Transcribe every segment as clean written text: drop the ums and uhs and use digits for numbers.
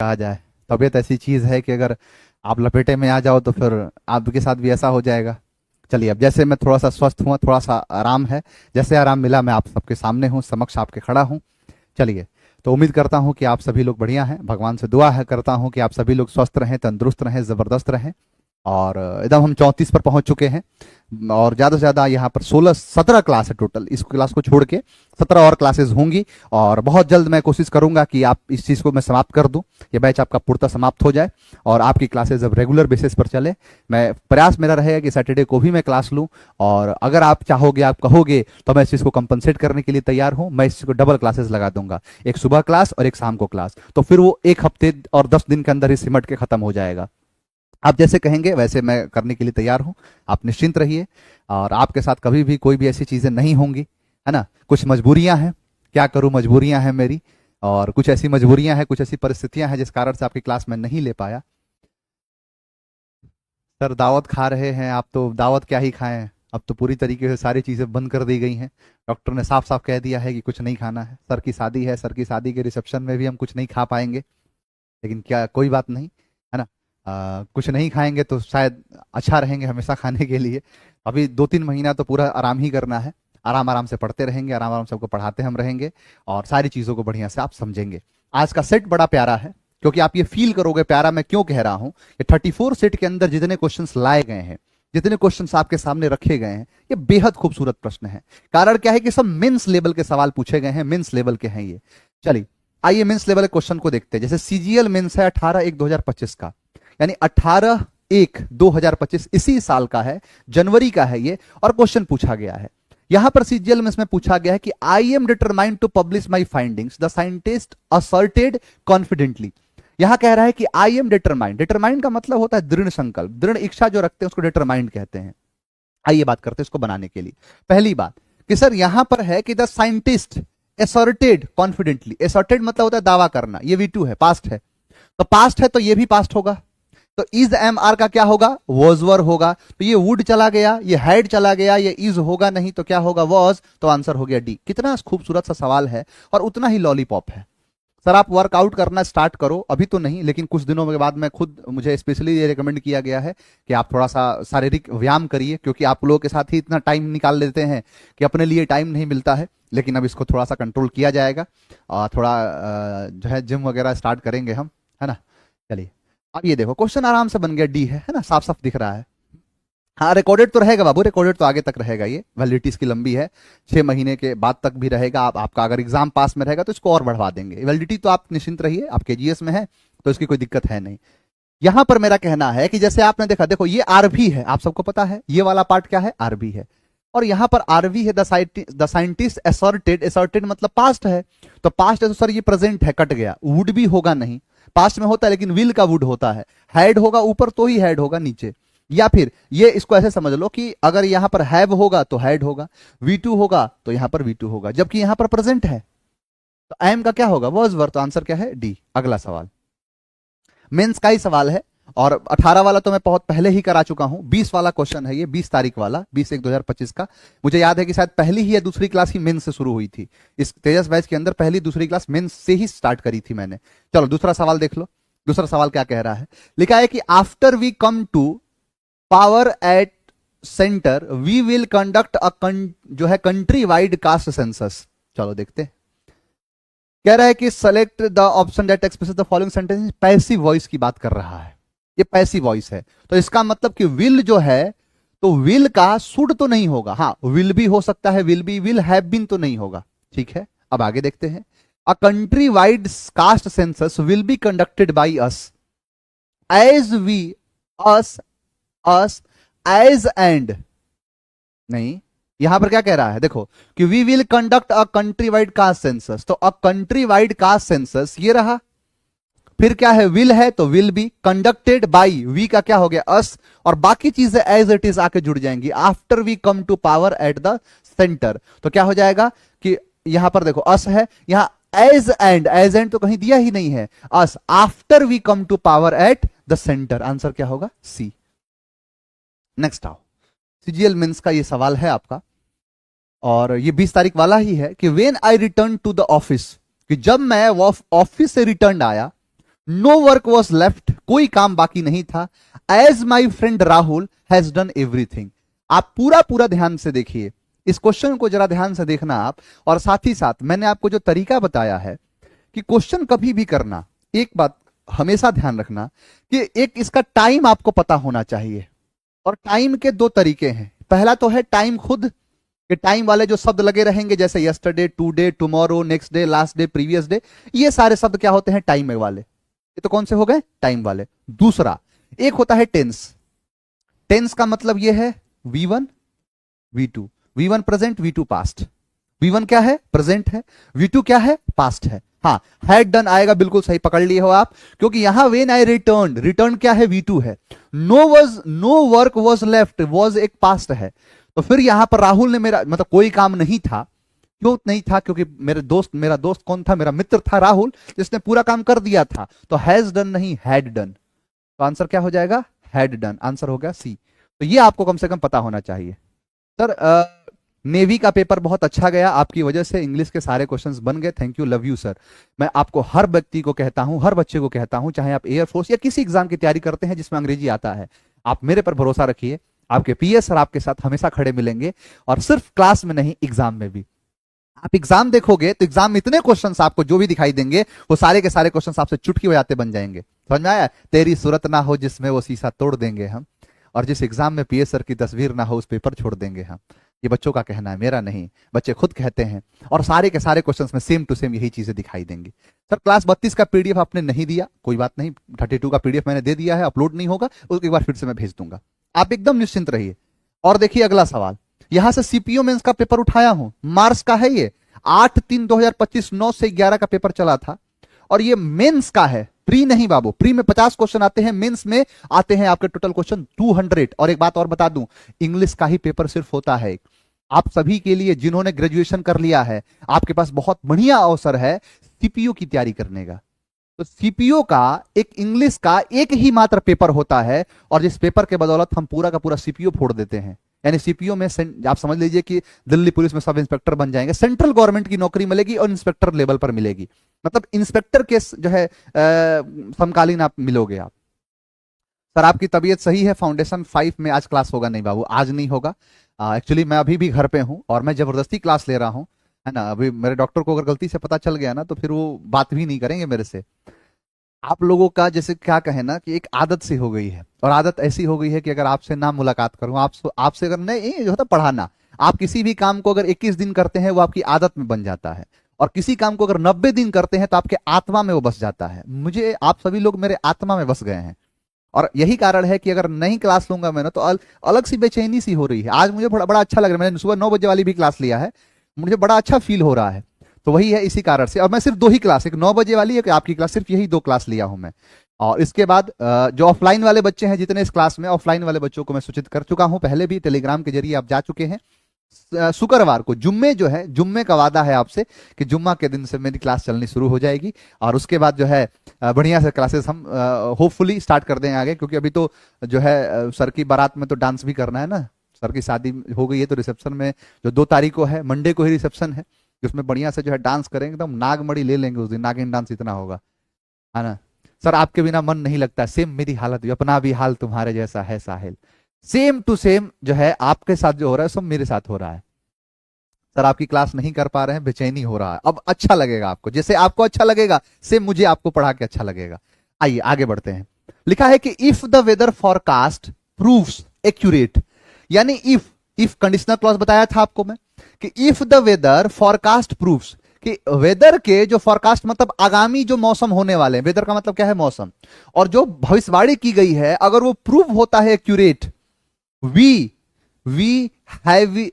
कहा जाए, तबीयत ऐसी चीज़ है कि अगर आप लपेटे में आ जाओ तो फिर आपके साथ भी ऐसा हो जाएगा। चलिए, अब जैसे मैं थोड़ा सा स्वस्थ हुआ, थोड़ा सा आराम है, जैसे आराम मिला मैं आप सबके सामने हूँ, समक्ष आपके खड़ा हूँ। चलिए, तो उम्मीद करता हूँ कि आप सभी लोग बढ़िया हैं। भगवान से दुआ है करता हूँ कि आप सभी लोग स्वस्थ रहें, तंदुरुस्त रहें, ज़बरदस्त रहें। और एकदम हम 34 पर पहुंच चुके हैं। और ज़्यादा से ज़्यादा यहाँ पर 16-17 क्लास है टोटल, इस क्लास को छोड़ के 17 और क्लासेस होंगी। और बहुत जल्द मैं कोशिश करूंगा कि आप इस चीज़ को मैं समाप्त कर दूं, ये बैच आपका पूर्णतः समाप्त हो जाए और आपकी क्लासेस अब रेगुलर बेसिस पर चले। मैं प्रयास मेरा रहेगा कि सैटरडे को भी मैं क्लास लूँ, और अगर आप चाहोगे, आप कहोगे, तो मैं इस चीज़ को कंपनसेट करने के लिए तैयार हूँ। मैं इस चीज़ को डबल क्लासेस लगा दूंगा, एक सुबह क्लास और एक शाम को क्लास, तो फिर वो एक हफ्ते और 10 दिन के अंदर ही सिमट के खत्म हो जाएगा। आप जैसे कहेंगे वैसे मैं करने के लिए तैयार हूं, आप निश्चिंत रहिए। और आपके साथ कभी भी कोई भी ऐसी चीज़ें नहीं होंगी, है ना। कुछ मजबूरियां हैं, क्या करूं, मजबूरियां हैं मेरी, और कुछ ऐसी मजबूरियां हैं, कुछ ऐसी परिस्थितियां हैं जिस कारण से आपकी क्लास में नहीं ले पाया। सर, दावत खा रहे हैं आप, तो दावत क्या ही खाएं, अब तो पूरी तरीके से सारी चीज़ें बंद कर दी गई हैं। डॉक्टर ने साफ साफ कह दिया है कि कुछ नहीं खाना है। सर की शादी है, सर की शादी के रिसेप्शन में भी हम कुछ नहीं खा पाएंगे, लेकिन क्या, कोई बात नहीं, है ना। कुछ नहीं खाएंगे तो शायद अच्छा रहेंगे हमेशा खाने के लिए। अभी 2-3 महीना तो पूरा आराम ही करना है, आराम आराम से पढ़ते रहेंगे, आराम आराम से सबको पढ़ाते हम रहेंगे, और सारी चीज़ों को बढ़िया से आप समझेंगे। आज का सेट बड़ा प्यारा है, क्योंकि आप ये फील करोगे प्यारा मैं क्यों कह रहा हूँ। ये 34 सेट के अंदर जितने क्वेश्चंस लाए गए हैं, जितने क्वेश्चंस आपके सामने रखे गए हैं, ये बेहद खूबसूरत प्रश्न है। कारण क्या है कि सब मेंस लेवल के सवाल पूछे गए हैं, मेंस लेवल के हैं ये। चलिए, आइए मेंस लेवल क्वेश्चन को देखते हैं। जैसे सीजीएल मेंस है 18/1/2025 का, यानी 18/1/2025 इसी साल का है, जनवरी का है ये, और क्वेश्चन पूछा गया है। यहां पर सीजीएल में इसमें पूछा गया है कि I am determined to publish my findings, the scientist asserted confidently. यहां कह रहा है कि आई एम डिटरमाइंड, डिटरमाइंड का मतलब होता है दृढ़ संकल्प, दृढ़ इच्छा जो रखते हैं उसको डिटरमाइंड कहते हैं। आइए बात करते हैं इसको बनाने के लिए। पहली बात कि सर यहां पर है कि the scientist asserted confidently, asserted मतलब होता है दावा करना, ये V2 है, पास्ट है, तो पास्ट है तो ये भी पास्ट होगा, तो इज एम आर का क्या होगा, वॉज वर होगा। तो ये वुड चला गया, ये हैड चला गया, ये इज होगा नहीं, तो क्या होगा, वॉज, तो आंसर हो गया डी। कितना खूबसूरत सा सवाल है और उतना ही लॉलीपॉप है। सर आप वर्कआउट करना स्टार्ट करो, अभी तो नहीं, लेकिन कुछ दिनों के बाद मैं खुद, मुझे स्पेशली ये रिकमेंड किया गया है कि आप थोड़ा सा शारीरिक व्यायाम करिए, क्योंकि आप लोगों के साथ ही इतना टाइम निकाल लेते हैं कि अपने लिए टाइम नहीं मिलता है। लेकिन अब इसको थोड़ा सा कंट्रोल किया जाएगा, और थोड़ा जो है जिम वगैरह स्टार्ट करेंगे हम, है ना। चलिए, अब ये देखो क्वेश्चन आराम से बन गया, डी है ना, साफ साफ दिख रहा है। हाँ, रिकॉर्डेड तो रहेगा बाबू, रिकॉर्डेड तो आगे तक रहेगा, ये वैलिडिटी इसकी लंबी है, 6 महीने के बाद तक भी रहेगा। आपका अगर एग्जाम पास में रहेगा तो इसको और बढ़वा देंगे, वैलिडिटी तो आप निश्चिंत रहिए, आप केजीएस में है तो इसकी कोई दिक्कत है नहीं। यहां पर मेरा कहना है कि जैसे आपने देखा, देखो ये आरवी है, आप सबको पता है ये वाला पार्ट क्या है, आरवी है, और यहां पर आरवी है द साइंटिस्ट असर्टेड, असर्टेड मतलब पास्ट है, तो पास्ट है तो सर ये प्रेजेंट है, कट गया, वुड भी होगा नहीं, पास्ट में होता है लेकिन विल का वुड होता है, हैड होगा ऊपर तो ही हैड होगा नीचे। या फिर ये इसको ऐसे समझ लो कि अगर यहां पर हैव होगा तो हैड होगा, V2 होगा तो यहां पर V2 होगा, जबकि यहां पर प्रेजेंट है तो एम का क्या होगा, वॉज वर, तो आंसर क्या है डी। अगला सवाल मेंस का ही सवाल है, और 18 वाला तो मैं बहुत पहले ही करा चुका हूं, 20 वाला क्वेश्चन है ये, 20 तारीख वाला, 20/1/2025 का। मुझे याद है कि शायद पहली ही या दूसरी क्लास ही मेंस से शुरू हुई थी, इस तेजस बैच के अंदर पहली दूसरी क्लास मेंस से ही स्टार्ट करी थी मैंने। चलो दूसरा सवाल देख लो, दूसरा सवाल क्या कह रहा है, लिखा है कि after we come to power at centre we will conduct जो है कंट्री वाइड कास्ट सेंसस। चलो देखते हैं, कह रहा है कि select the option that expresses the following sentence, passive voice की बात कर रहा है, ये पैसिव वॉइस है, तो इसका मतलब कि विल जो है, तो विल का शुड तो नहीं होगा, हाँ विल भी हो सकता है, will be, will have been तो नहीं होगा, ठीक है। अब आगे देखते हैं, a country wide caste census will be conducted by us as we, us, us as and, नहीं, यहां पर क्या कह रहा है, देखो कि we will conduct a country wide caste census, तो a country wide caste census ये रहा, फिर क्या है, विल है तो will be, conducted by, we का क्या हो गया, अस, और बाकी चीजें एज इट इज आके जुड़ जाएंगी, after we come to power at the centre, तो क्या हो जाएगा कि यहां पर देखो अस है, यहां एज एंड, एज एंड तो कहीं दिया ही नहीं है, us after we come to power at the centre, answer क्या होगा, सी। नेक्स्ट आओ, सीजीएल मेंस का ये सवाल है आपका, और ये 20 तारीख वाला ही है कि when I return to the office, कि जब मैं ऑफिस से रिटर्न आया, नो वर्क वॉज लेफ्ट, कोई काम बाकी नहीं था, as my friend Rahul has done everything. आप पूरा पूरा ध्यान से देखिए, इस क्वेश्चन को जरा ध्यान से देखना आप, और साथ ही साथ मैंने आपको जो तरीका बताया है कि क्वेश्चन कभी भी करना, एक बात हमेशा ध्यान रखना कि एक इसका टाइम आपको पता होना चाहिए, और टाइम के दो तरीके हैं। पहला तो है टाइम खुद, कि टाइम वाले जो शब्द लगे रहेंगे जैसे yesterday, today, tomorrow, next day, last day, previous day, ये सारे शब्द क्या होते हैं? टाइम वाले। ये तो कौन से हो गए? टाइम वाले। दूसरा एक होता है टेंस। टेंस का मतलब ये है V1 V2, V1 present, V2 past. V1 क्या है? प्रेजेंट है। V2 क्या है? पास्ट है। हाँ, हैड डन आएगा, बिल्कुल सही पकड़ लिए हो आप, क्योंकि यहां व्हेन आई रिटर्न, रिटर्न क्या है? V2 है। No work was left, was एक पास्ट है। तो फिर यहां पर राहुल ने मेरा मतलब कोई काम नहीं था। क्यों नहीं था? क्योंकि मेरा दोस्त कौन था? मेरा मित्र था राहुल, जिसने पूरा काम कर दिया था। तो हैज डन नहीं, हैड डन। तो आंसर क्या हो जाएगा? Had done. आंसर हो गया सी। तो ये आपको कम से कम पता होना चाहिए। सर नेवी का पेपर बहुत अच्छा गया, आपकी वजह से इंग्लिश के सारे क्वेश्चंस बन गए। Thank you, love you sir. मैं आपको हर व्यक्ति को कहता हूं, हर बच्चे को कहता हूं, चाहे आप एयरफोर्स या किसी एग्जाम की तैयारी करते हैं जिसमें अंग्रेजी आता है, आप मेरे पर भरोसा रखिए। आपके पीएस सर आपके साथ हमेशा खड़े मिलेंगे, और सिर्फ क्लास में नहीं, एग्जाम में भी। आप एग्जाम देखोगे तो एग्जाम में इतने क्वेश्चंस आपको जो भी दिखाई देंगे, वो सारे के सारे क्वेश्चंस आपसे चुटकी बजाते बन जाएंगे। समझ में आया? तेरी सूरत ना हो जिसमें वो शीशा तोड़ देंगे हम, और जिस एग्जाम में पीएस सर की तस्वीर ना हो उस पेपर छोड़ देंगे हम। ये बच्चों का कहना है, मेरा नहीं, बच्चे खुद कहते हैं। और सारे के सारे क्वेश्चंस में सेम टू सेम यही चीजें दिखाई देंगी। सर क्लास 32 का पीडीएफ आपने नहीं दिया, कोई बात नहीं, 32 का पीडीएफ मैंने दे दिया है, अपलोड नहीं होगा, उसको एक बार फिर से मैं भेज दूंगा। आप एकदम निश्चिंत रहिए। और देखिए अगला सवाल, यहां से सीपीओ मेंस का पेपर उठाया हूं, मार्च का है ये, 8/3/2025 9 से 11 का पेपर चला था। और ये मेंस का है, प्री नहीं बाबू। प्री में 50 क्वेश्चन आते हैं, मेंस में आते हैं आपके टोटल क्वेश्चन 200। और एक बात और बता दूं, इंग्लिश का ही पेपर सिर्फ होता है। आप सभी के लिए जिन्होंने ग्रेजुएशन कर लिया है, आपके पास बहुत बढ़िया अवसर है सीपीओ की तैयारी करने का। तो सीपीओ का एक इंग्लिश का एक ही मात्र पेपर होता है, और जिस पेपर के बदौलत हम पूरा का पूरा सीपीओ फोड़ देते हैं। यानी सीपीओ में आप समझ लीजिए कि दिल्ली पुलिस में सब इंस्पेक्टर बन जाएंगे, सेंट्रल गवर्नमेंट की नौकरी मिलेगी और इंस्पेक्टर लेवल पर मिलेगी। मतलब इंस्पेक्टर के जो है समकालीन आप मिलोगे आप। सर आपकी तबीयत सही है? फाउंडेशन 5 में आज क्लास होगा? नहीं बाबू, आज नहीं होगा। एक्चुअली मैं अभी भी घर पे हूं और मैं जबरदस्ती क्लास ले रहा हूं, है ना। अभी मेरे डॉक्टर को अगर गलती से पता चल गया ना, तो फिर वो बात भी नहीं करेंगे मेरे से। आप लोगों का जैसे क्या कहे ना कि एक आदत सी हो गई है, और आदत ऐसी हो गई है कि अगर आपसे ना मुलाकात करूं, आपसे अगर नहीं, जो होता पढ़ाना, आप किसी भी काम को अगर 21 दिन करते हैं वो आपकी आदत में बन जाता है, और किसी काम को अगर 90 दिन करते हैं तो आपके आत्मा में वो बस जाता है। मुझे आप सभी लोग मेरे आत्मा में बस गए हैं, और यही कारण है कि अगर नहीं क्लास लूंगा मैं ना, तो अलग सी बेचैनी सी हो रही है। आज मुझे बड़ा बड़ा अच्छा लग रहा है, मैंने सुबह 9 बजे वाली भी क्लास लिया है, मुझे बड़ा अच्छा फील हो रहा है। तो वही है, इसी कारण से। और मैं सिर्फ 2 ही क्लास, एक 9 बजे वाली, एक आपकी क्लास, सिर्फ यही 2 क्लास लिया हूं मैं। और इसके बाद जो ऑफलाइन वाले बच्चे हैं, जितने इस क्लास में, ऑफलाइन वाले बच्चों को मैं सूचित कर चुका हूं पहले भी, टेलीग्राम के जरिए आप जा चुके हैं। शुक्रवार को, जुम्मे जो है, जुम्मे का वादा है आपसे कि जुम्मा के दिन से मेरी क्लास चलनी शुरू हो जाएगी, और उसके बाद जो है बढ़िया से क्लासेस हम होपफुली स्टार्ट कर दें आगे। क्योंकि अभी तो जो है सर की बारात में तो डांस भी करना है ना, सर की शादी हो गई है, तो रिसेप्शन में जो 2 तारीख को है, मंडे को ही रिसेप्शन है, उसमें बढ़िया से जो है डांस करेंगे, एकदम नागमणि ले लेंगे उस दिन, नागिन डांस इतना होगा, है ना। सर आपके बिना मन नहीं लगता, सेम मेरी हालत भी, अपना भी हाल तुम्हारे जैसा है साहिल। सेम टू सेम जो है आपके साथ जो हो रहा है सब मेरे साथ हो रहा है। सर आपकी क्लास नहीं कर पा रहे हैं, बेचैनी हो रहा है। अब अच्छा लगेगा आपको, जैसे आपको अच्छा लगेगा सेम मुझे आपको पढ़ा के अच्छा लगेगा। आइए आगे बढ़ते हैं। लिखा है कि if the weather forecast proves accurate, यानी इफ कंडीशनल क्लॉज बताया था आपको मैं कि if the weather forecast proves, कि वेदर के जो फॉरकास्ट मतलब आगामी जो मौसम होने वाले हैं, वेदर का मतलब क्या है? मौसम। और जो भविष्यवाणी की गई है अगर वो प्रूव होता है accurate, we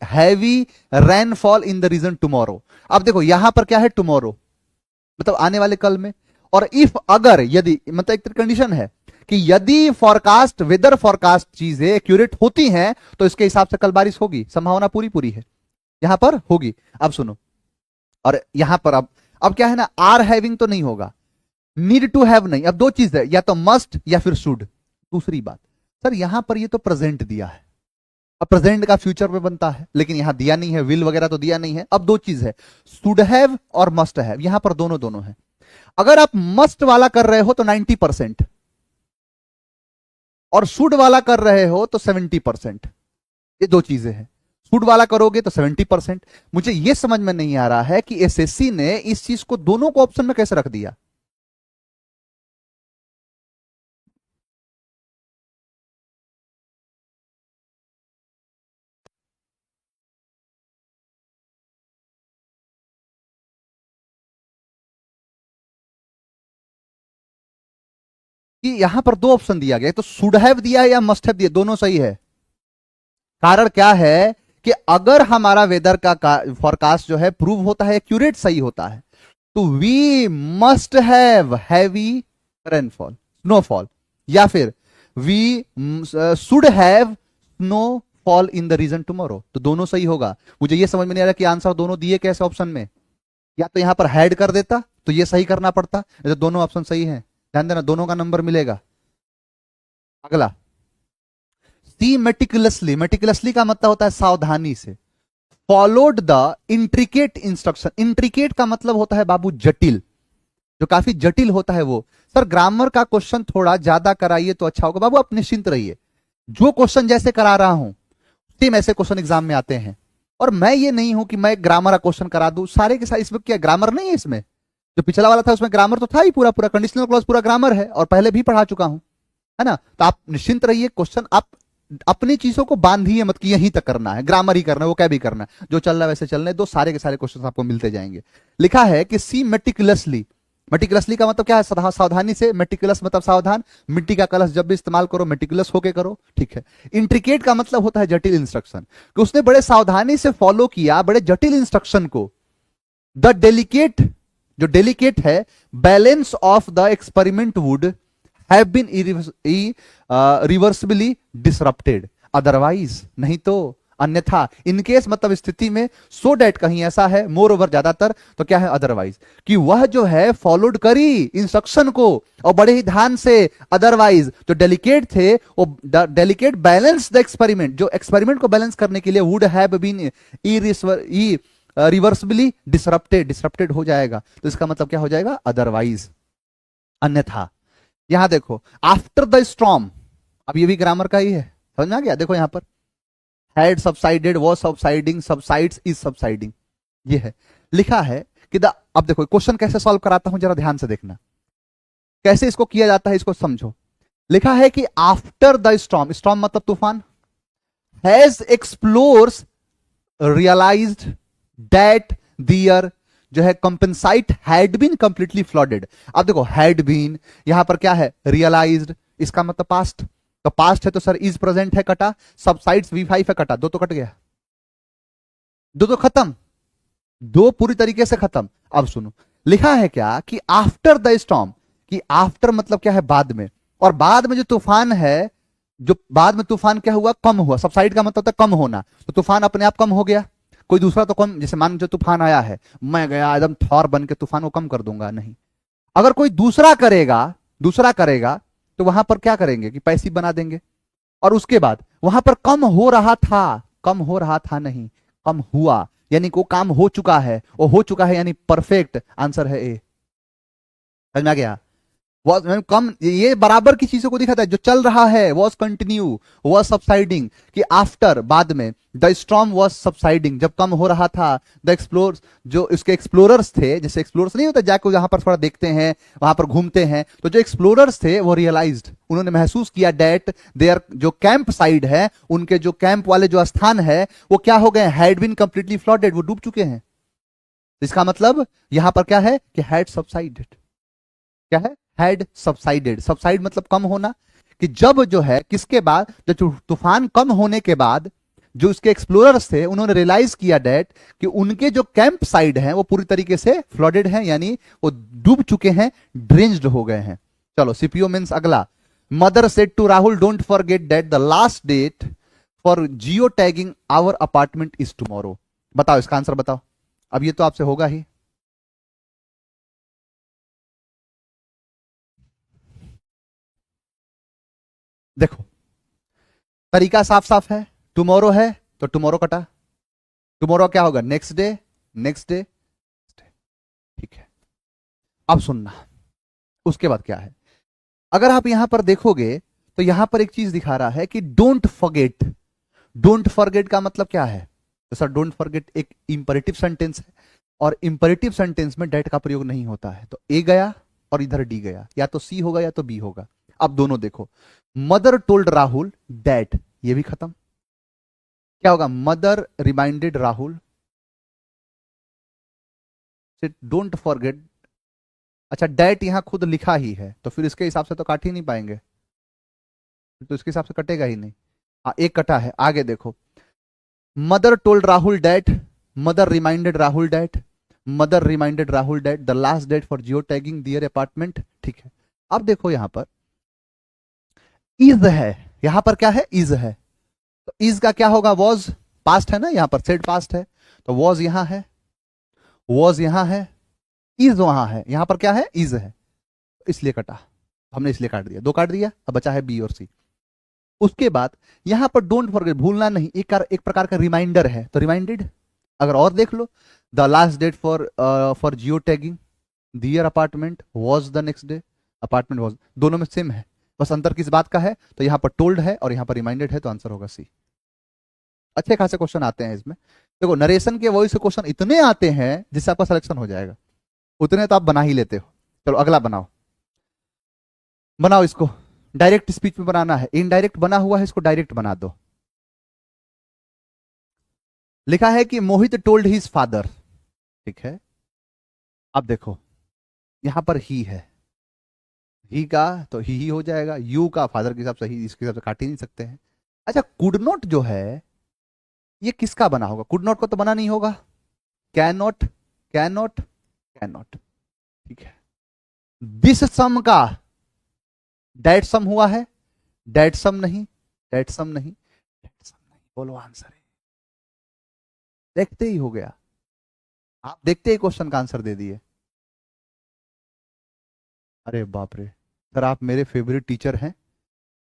heavy rainfall in the region tomorrow. अब देखो यहां पर क्या है? टुमारो मतलब आने वाले कल में। और इफ अगर, यदि, मतलब एक कंडीशन है कि यदि फॉरकास्ट, वेदर फॉरकास्ट चीजें एक्यूरेट होती हैं तो इसके हिसाब से कल बारिश होगी, संभावना पूरी पूरी है, यहां पर होगी। अब सुनो, और यहां पर अब क्या है ना, आर हैविंग तो नहीं होगा, नीड टू हैव नहीं। अब 2 चीज है, या तो मस्ट या फिर शुड। दूसरी बात, सर यहां पर ये तो प्रेजेंट दिया है, अब प्रेजेंट का फ्यूचर में बनता है, लेकिन यहां दिया नहीं है, विल वगैरह तो दिया नहीं है। अब 2 चीज है, शुड हैव और मस्ट हैव, यहां पर दोनों है। अगर आप मस्ट वाला कर रहे हो तो 90% और शुड वाला कर रहे हो तो 70%। ये दो चीजें हैं। शुड वाला करोगे तो 70%। मुझे यह समझ में नहीं आ रहा है कि एसएससी ने इस चीज को दोनों को ऑप्शन में कैसे रख दिया। कि यहां पर दो ऑप्शन दिया गया, तो शुड हैव दिया है या मस्ट हैव दिया, दोनों सही है। कारण क्या है कि अगर हमारा वेदर का फॉरकास्ट जो है प्रूव होता है, एक्यूरेट सही होता है, तो we must have heavy rainfall, snowfall, या फिर we should have snowfall in the region tomorrow, तो दोनों सही होगा। मुझे यह समझ में नहीं आ रहा कि आंसर दोनों दिए कैसे ऑप्शन में। या तो यहां पर हैड कर देता तो ये सही करना पड़ता, तो दोनों ऑप्शन सही है। ध्यान देना, दोनों का नंबर मिलेगा। अगला, सी मेटिकुलसली, मेटिकुलसली का मतलब होता है सावधानी से, followed the intricate instruction. Intricate का मतलब होता है बाबू जटिल, जो काफी जटिल होता है वो। सर ग्रामर का क्वेश्चन थोड़ा ज्यादा कराइए तो अच्छा होगा। बाबू आप निश्चिंत रहिए, जो क्वेश्चन जैसे करा रहा हूं सेम ऐसे क्वेश्चन एग्जाम में आते हैं। और मैं ये नहीं हूं कि मैं ग्रामर का क्वेश्चन करा दूं सारे के सारे। इसमें क्या ग्रामर नहीं है? इसमें जो पिछला वाला था उसमें ग्रामर तो था ही, पूरा पूरा कंडीशनल क्लॉज पूरा ग्रामर है, और पहले भी पढ़ा चुका हूं, है ना। तो आप निश्चिंत रहिए, क्वेश्चन आप अपनी चीजों को बांधिए मत कि यहीं तक करना है, ग्रामर ही करना है, वो क्या भी करना है, जो चल रहा है वैसे चलने दो, सारे के सारे क्वेश्चन आपको मिलते जाएंगे। लिखा है कि सी मेटिकुलसली, मेटिकुलसली का मतलब क्या है? सावधानी से, मेटिकुलस मतलब सावधान, मिट्टी का कलश जब भी इस्तेमाल करो मेटिकुलस होके करो, ठीक है। इंट्रिकेट का मतलब होता है जटिल इंस्ट्रक्शन, कि उसने बड़े सावधानी से फॉलो किया बड़े जटिल इंस्ट्रक्शन को। द डेलिकेट, जो डेलिकेट है, balance of the experiment would have been reversibly disrupted, otherwise, नहीं तो, अन्यथा, इनकेस मतलब स्थिति में, सो डेट कहीं ऐसा है, मोर ओवर ज्यादातर, तो क्या है अदरवाइज, कि वह जो है फॉलोड करी इंस्ट्रक्शन को और बड़े ही ध्यान से। अदरवाइज जो डेलिकेट थे वो डेलिकेट बैलेंस द एक्सपेरिमेंट, जो एक्सपेरिमेंट को बैलेंस करने के लिए would have been reversibly disrupted, disrupted हो जाएगा, तो इसका मतलब क्या हो जाएगा? अदरवाइज, अन्यथा। यहां देखो, आफ्टर द स्टॉर्म, अब ये भी ग्रामर का ही है, समझ में आ गया? देखो यहां पर had subsided, was subsiding, subsides, is subsiding, ये है। लिखा है कि अब देखो क्वेश्चन कैसे सॉल्व कराता हूं, जरा ध्यान से देखना कैसे इसको किया जाता है, इसको समझो। लिखा है कि आफ्टर द स्टॉर्म, स्टॉर्म मतलब तूफान, हैज एक्सप्लोर्स रियलाइज्ड दैट दियर जो है कंपेंसाइट हैड बीन कंप्लीटली फ्लडेड। अब देखो हैड बीन, यहां पर क्या है? रियलाइज्ड, इसका मतलब पास्ट, तो पास्ट है तो सर इज प्रेजेंट है, कटा, सबसाइड्स V5 है, कटा, दो तो कट गया, दो तो खत्म, दो पूरी तरीके से खत्म। अब सुनो, लिखा है क्या कि आफ्टर द स्टॉर्म, कि आफ्टर मतलब क्या है? बाद में, और बाद में जो तूफान है, जो बाद में तूफान क्या हुआ? कम हुआ। सबसाइड का मतलब होता है कम होना, तो तूफान अपने आप कम हो गया। कोई दूसरा तो कम, जैसे मान जो तूफान आया है, मैं गया एकदम थॉर बन के तूफान को कम कर दूंगा, नहीं। अगर कोई दूसरा करेगा, दूसरा करेगा, तो वहां पर क्या करेंगे कि पैसिव बना देंगे। और उसके बाद वहां पर कम हो रहा था, कम हो रहा था नहीं, कम हुआ, यानी को काम हो चुका है, वो हो चुका है, यानी परफेक्ट आंसर है ए। समझ में आ गया? वॉज कम, ये बराबर की चीजों को दिखाता है, जो चल रहा है वॉज कंटिन्यू, वॉज सबसाइडिंग, कि आफ्टर, बाद में, द स्टॉर्म वॉज सबसाइडिंग, जब कम हो रहा था, द एक्सप्लोर, जो इसके एक्सप्लोरर्स थे, जैसे एक्सप्लोरर्स नहीं होता जाके जहां पर थोड़ा देखते हैं, वहां पर घूमते हैं, तो जो एक्सप्लोरर्स थे वो रियलाइज्ड, उन्होंने महसूस किया, डेट देयर जो कैंप साइड है, उनके जो कैंप वाले जो स्थान है, वो क्या हो गए? हैड बीन कंप्लीटली फ्लडेड, वो डूब चुके हैं। इसका मतलब यहां पर क्या है कि हैड सबसाइडेड, क्या है? हैड सबसाइडेड, सबसाइड मतलब कम होना, कि जब जो है किसके बाद, जब तूफान कम होने के बाद जो उसके एक्सप्लोरर्स थे उन्होंने रियलाइज किया डेट कि उनके जो कैंप साइड हैं वो पूरी तरीके से फ्लडेड हैं, यानी वो डूब चुके हैं, ड्रेंज्ड हो गए हैं। चलो सीपीओ मींस अगला, mother said to Rahul don't forget that the last date for geo tagging our apartment is tomorrow. बताओ इसका आंसर बताओ। अब ये तो आपसे होगा ही, देखो तरीका साफ साफ है, टुमारो है तो टुमारो कटा, टुमारो क्या होगा? नेक्स्ट डे, नेक्स्ट डे, ठीक है। अब सुनना, उसके बाद क्या है, अगर आप यहां पर देखोगे तो यहां पर एक चीज दिखा रहा है कि डोंट फॉरगेट। डोंट फॉरगेट का मतलब क्या है? तो सर डोंट फॉरगेट एक इंपरेटिव सेंटेंस है, और इंपरेटिव सेंटेंस में डेट का प्रयोग नहीं होता है। तो ए गया और इधर डी गया, या तो सी होगा या तो बी होगा। अब दोनों देखो, मदर टोल्ड राहुल दैट, ये भी खत्म। क्या होगा? Mother reminded Rahul, don't forget. अच्छा, डेट यहां खुद लिखा ही है, तो फिर इसके हिसाब से तो काट ही नहीं पाएंगे, तो इसके हिसाब से कटेगा ही नहीं। एक कटा है, आगे देखो, mother told Rahul that, mother reminded Rahul that, mother reminded Rahul that the last date for geo tagging their apartment. ठीक है, अब देखो यहां पर इज है, यहां पर क्या है? इज है। तो इज का क्या होगा? वॉज, पास्ट है ना, यहां पर सेड पास्ट है, तो वॉज यहां है, वॉज यहां है, इज वहां है, यहां पर क्या है? इज है, इसलिए कटा, हमने इसलिए काट दिया, दो काट दिया, अब बचा है बी और सी। उसके बाद यहां पर डोंट फॉरगेट, भूलना नहीं, एक प्रकार का रिमाइंडर है, तो रिमाइंडेड। अगर और देख लो, the last date for geo tagging their apartment was the next day, apartment was, दोनों में सेम है, बस अंतर किस बात का है? तो यहां पर टोल्ड है और यहां पर रिमाइंडेड है, तो आंसर होगा सी। अच्छे खासे क्वेश्चन आते हैं इसमें। देखो नरेशन के वॉइस के क्वेश्चन इतने आते हैं जिससे आपका सिलेक्शन हो जाएगा, उतने तो आप बना ही लेते हो। चलो अगला बनाओ, बनाओ इसको, डायरेक्ट स्पीच में बनाना है, इनडायरेक्ट बना हुआ है, इसको डायरेक्ट बना दो। लिखा है कि मोहित टोल्ड हिज फादर, ठीक है। अब देखो यहां पर ही है, ही का तो ही हो जाएगा, यू का फादर के हिसाब से ही, इसके हिसाब से काट ही नहीं सकते हैं। अच्छा, कुड नॉट जो है ये किसका बना होगा? कुड नॉट को तो बना नहीं होगा, can not, can not, can not, ठीक है। दिस सम का डेट सम हुआ है, डेट सम नहीं, डेट सम नहीं, डेट सम नहीं, बोलो आंसर है। देखते ही हो गया, आप देखते ही क्वेश्चन का आंसर दे दिए। अरे बाप रे सर, आप मेरे फेवरेट टीचर हैं,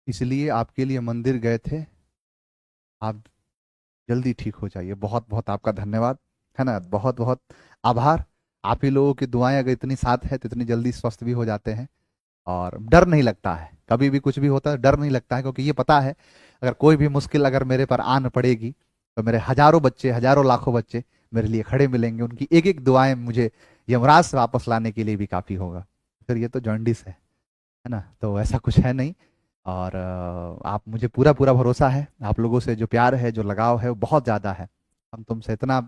इसलिए आपके लिए मंदिर गए थे, आप जल्दी ठीक हो जाइए, बहुत बहुत आपका धन्यवाद, है ना, बहुत बहुत आभार। आप ही लोगों की दुआएं अगर इतनी साथ है तो इतनी जल्दी स्वस्थ भी हो जाते हैं, और डर नहीं लगता है, कभी भी कुछ भी होता है डर नहीं लगता है, क्योंकि ये पता है अगर कोई भी मुश्किल अगर मेरे पर आन पड़ेगी तो मेरे हजारों बच्चे, हजारों लाखों बच्चे मेरे लिए खड़े मिलेंगे, उनकी एक एक दुआएं मुझे यमराज से वापस लाने के लिए भी काफ़ी होगा। फिर ये तो जॉन्डिस है ना, तो ऐसा कुछ है नहीं। और आप, मुझे पूरा पूरा भरोसा है, आप लोगों से जो प्यार है, जो लगाव है, वो बहुत ज़्यादा है। हम तुमसे इतना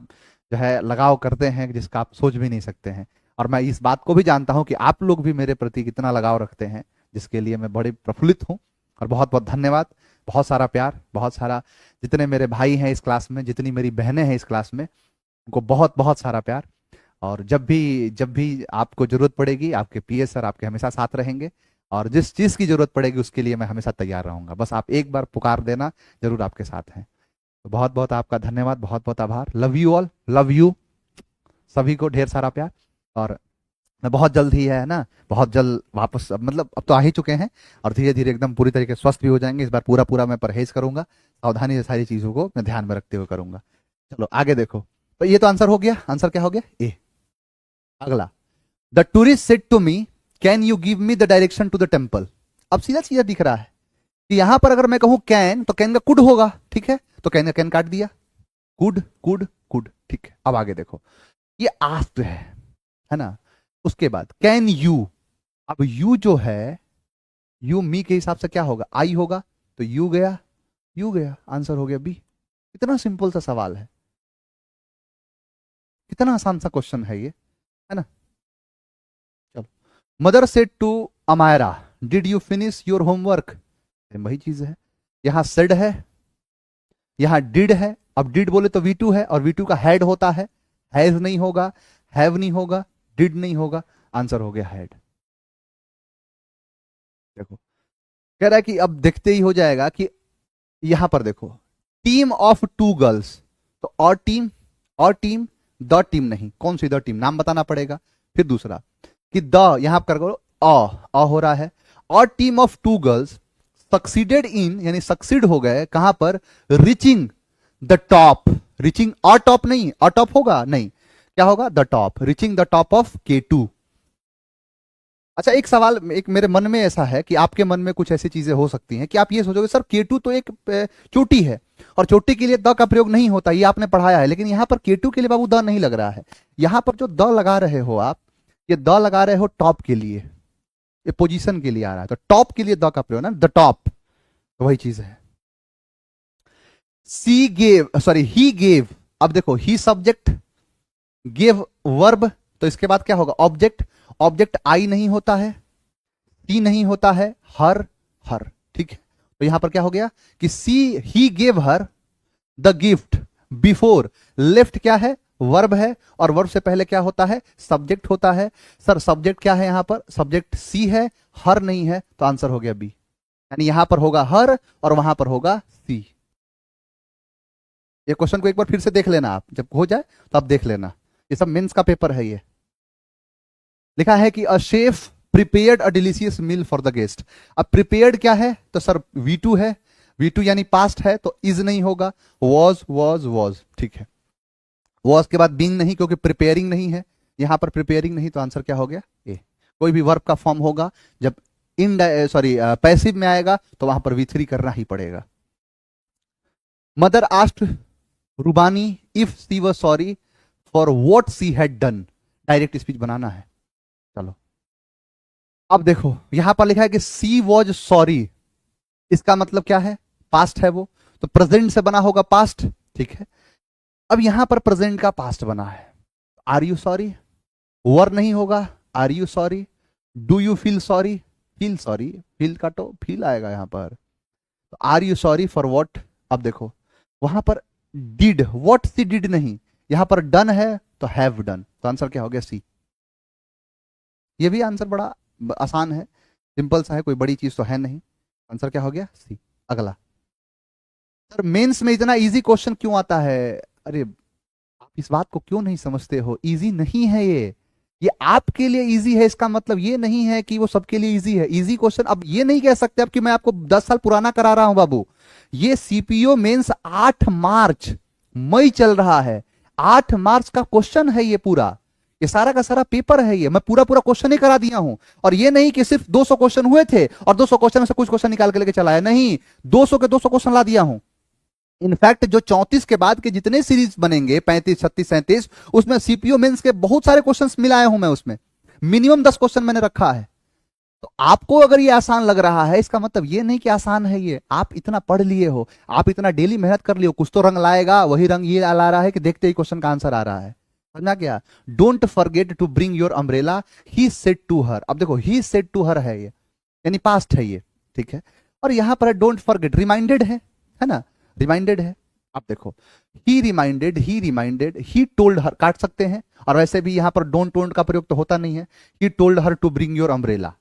जो है लगाव करते हैं जिसका आप सोच भी नहीं सकते हैं, और मैं इस बात को भी जानता हूं कि आप लोग भी मेरे प्रति कितना लगाव रखते हैं, जिसके लिए मैं बड़े प्रफुल्लित हूं। और बहुत बहुत धन्यवाद, बहुत सारा प्यार, बहुत सारा, जितने मेरे भाई हैं इस क्लास में, जितनी मेरी बहनें हैं इस क्लास में, उनको बहुत बहुत सारा प्यार। और जब भी आपको जरूरत पड़ेगी, आपके पीए सर आपके हमेशा साथ रहेंगे, और जिस चीज़ की जरूरत पड़ेगी उसके लिए मैं हमेशा तैयार रहूंगा, बस आप एक बार पुकार देना, जरूर आपके साथ हैं। तो बहुत बहुत आपका धन्यवाद, बहुत बहुत आभार, love you all, love you सभी को, ढेर सारा प्यार। और मैं बहुत जल्द ही है ना, बहुत जल्द वापस, मतलब अब तो आ ही चुके हैं, और धीरे धीरे एकदम पूरी तरीके से स्वस्थ भी हो जाएंगे। इस बार पूरा पूरा मैं परहेज करूंगा, सावधानी से सारी चीज़ों को मैं ध्यान में रखते हुए करूंगा। चलो आगे देखो, तो ये तो आंसर हो गया, आंसर क्या हो गया? ए। अगला, the tourist said to me can you give me the direction to the temple. अब सीधा सीधा दिख रहा है कि यहां पर अगर मैं कहूं कैन, तो कैन का कुड होगा, ठीक है, तो कैन का कैन काट दिया, कुड कुड कुड, ठीक है। अब आगे देखो, ये आस्क्ड है ना, उसके बाद कैन यू, अब यू जो है, यू मी के हिसाब से क्या होगा? आई होगा, तो यू गया, यू गया, आंसर हो गया बी। कितना सिंपल सा सवाल है, कितना आसान सा क्वेश्चन है ये, है ना। चलो, mother said to Amayra did you finish your homework, वही चीज है, यहां सेड है, यहां डिड है। अब डिड बोले तो V2 है, और V2 का हेड होता है, हैज नहीं होगा, हैव नहीं होगा, डिड नहीं होगा, आंसर हो गया हेड। देखो कह रहा है कि अब देखते ही हो जाएगा कि यहां पर देखो, टीम ऑफ टू गर्ल्स, तो और टीम, और टीम, द टीम नहीं, कौन सी द टीम, नाम बताना पड़ेगा। फिर दूसरा कि द, यहां पर करो अ हो रहा है, और team of two girls succeeded in, यानी सक्सीड हो गए कहां पर? Reaching the top, reaching a top नहीं, अ टॉप होगा नहीं, क्या होगा? The top, reaching the top of K2। अच्छा, एक सवाल एक मेरे मन में ऐसा है कि आपके मन में कुछ ऐसी चीजें हो सकती हैं कि आप ये सोचोगे सर केटू तो एक चोटी है और चोटी के लिए द का प्रयोग नहीं होता, ये आपने पढ़ाया है, लेकिन यहां पर केटू के लिए बाबू द नहीं लग रहा है। यहां पर जो द लगा रहे हो आप, ये द लगा रहे हो टॉप के लिए, ये पोजीशन के लिए आ रहा है, तो टॉप के लिए द का प्रयोग ना, द टॉप, तो वही चीज है। सी गेव, सॉरी ही गेव, अब देखो ही सब्जेक्ट, गेव वर्ब, तो इसके बाद क्या होगा ऑब्जेक्ट, ऑब्जेक्ट आई नहीं होता है, सी नहीं होता है, हर, हर, ठीक है। तो यहां पर क्या हो गया कि she he gave her the gift before, left क्या है वर्ब है, और वर्ब से पहले क्या होता है सब्जेक्ट होता है। सर सब्जेक्ट क्या है यहां पर, सब्जेक्ट सी है, हर नहीं है, तो आंसर हो गया बी, यानी यहां पर होगा हर और वहां पर होगा सी। ये क्वेश्चन को एक बार फिर से देख लेना, आप जब हो जाए तो आप देख लेना, ये सब मेंस का पेपर है। ये लिखा है कि a chef prepared a delicious meal for the guest. अब प्रिपेयर्ड क्या है, तो सर V2 है, V2 यानी पास्ट है, तो इज नहीं होगा, वॉज, ठीक है। वॉज के बाद बीइंग नहीं, क्योंकि प्रिपेयरिंग नहीं है, यहां पर प्रिपेयरिंग नहीं, तो आंसर क्या हो गया ए। कोई भी वर्ब का फॉर्म होगा जब इन पैसिव में आएगा तो वहां पर V3 करना ही पड़ेगा। Mother asked Rubani if she was sorry for what she had done, direct speech बनाना है। चलो अब देखो यहां पर लिखा है कि सी वॉज सॉरी, इसका मतलब क्या है पास्ट है वो, तो प्रेजेंट से बना होगा पास्ट, ठीक है। अब यहां पर प्रेजेंट का पास्ट बना है, आर यू सॉरी, वर नहीं होगा, are you sorry, do you feel sorry, feel sorry, feel का तो फील आएगा यहां पर, तो are you sorry for what. अब देखो वहां पर डिड, व्हाट सी डिड नहीं, यहां पर डन है तो हैव डन, तो आंसर क्या हो गया सी। ये भी आंसर बड़ा आसान है, सिंपल सा है, कोई बड़ी चीज तो है नहीं, आंसर क्या हो गया सी। अगला, सर मेंस में इतना इजी क्वेश्चन क्यों आता है, अरे आप इस बात को क्यों नहीं समझते हो, इजी नहीं है ये आपके लिए इजी है, इसका मतलब ये नहीं है कि वो सबके लिए इजी है। इजी क्वेश्चन अब ये नहीं कह सकते अब कि मैं आपको 10 साल पुराना करा रहा हूं बाबू, ये सीपीओ मेंस 8 मार्च मई चल रहा है, 8 मार्च का क्वेश्चन है ये पूरा, ये सारा का सारा पेपर है, ये मैं पूरा पूरा क्वेश्चन ही करा दिया हूं। और ये नहीं कि सिर्फ 200 क्वेश्चन हुए थे और 200 क्वेश्चन में से कुछ क्वेश्चन निकाल के लेके चला है, नहीं, 200 के 200 क्वेश्चन ला दिया हूं। इनफैक्ट जो 34 के बाद के जितने सीरीज बनेंगे 35 36 37, उसमें सीपीओ मेंस के बहुत सारे क्वेश्चंस मिलाया हूं मैं, उसमें मिनिमम 10 क्वेश्चन मैंने रखा है। तो आपको अगर ये आसान लग रहा है, इसका मतलब ये नहीं कि आसान है ये, आप इतना पढ़ लिए हो, आप इतना डेली मेहनत कर लिए हो, कुछ तो रंग लाएगा, वही रंग ये ला रहा है कि देखते ही क्वेश्चन का आंसर आ रहा है, समझना क्या। Don't forget to bring your umbrella, he said to her. अब देखो ही सेड टू हर है ये, यानी पास्ट है ये, ठीक है। और यहां पर डोंट फॉरगेट रिमाइंडेड है ना, रिमाइंडेड है। अब देखो ही रिमाइंडेड, ही टोल्ड हर काट सकते हैं, और वैसे भी यहां पर डोंट टोल्ड का प्रयोग तो होता नहीं है। He told her to bring your umbrella,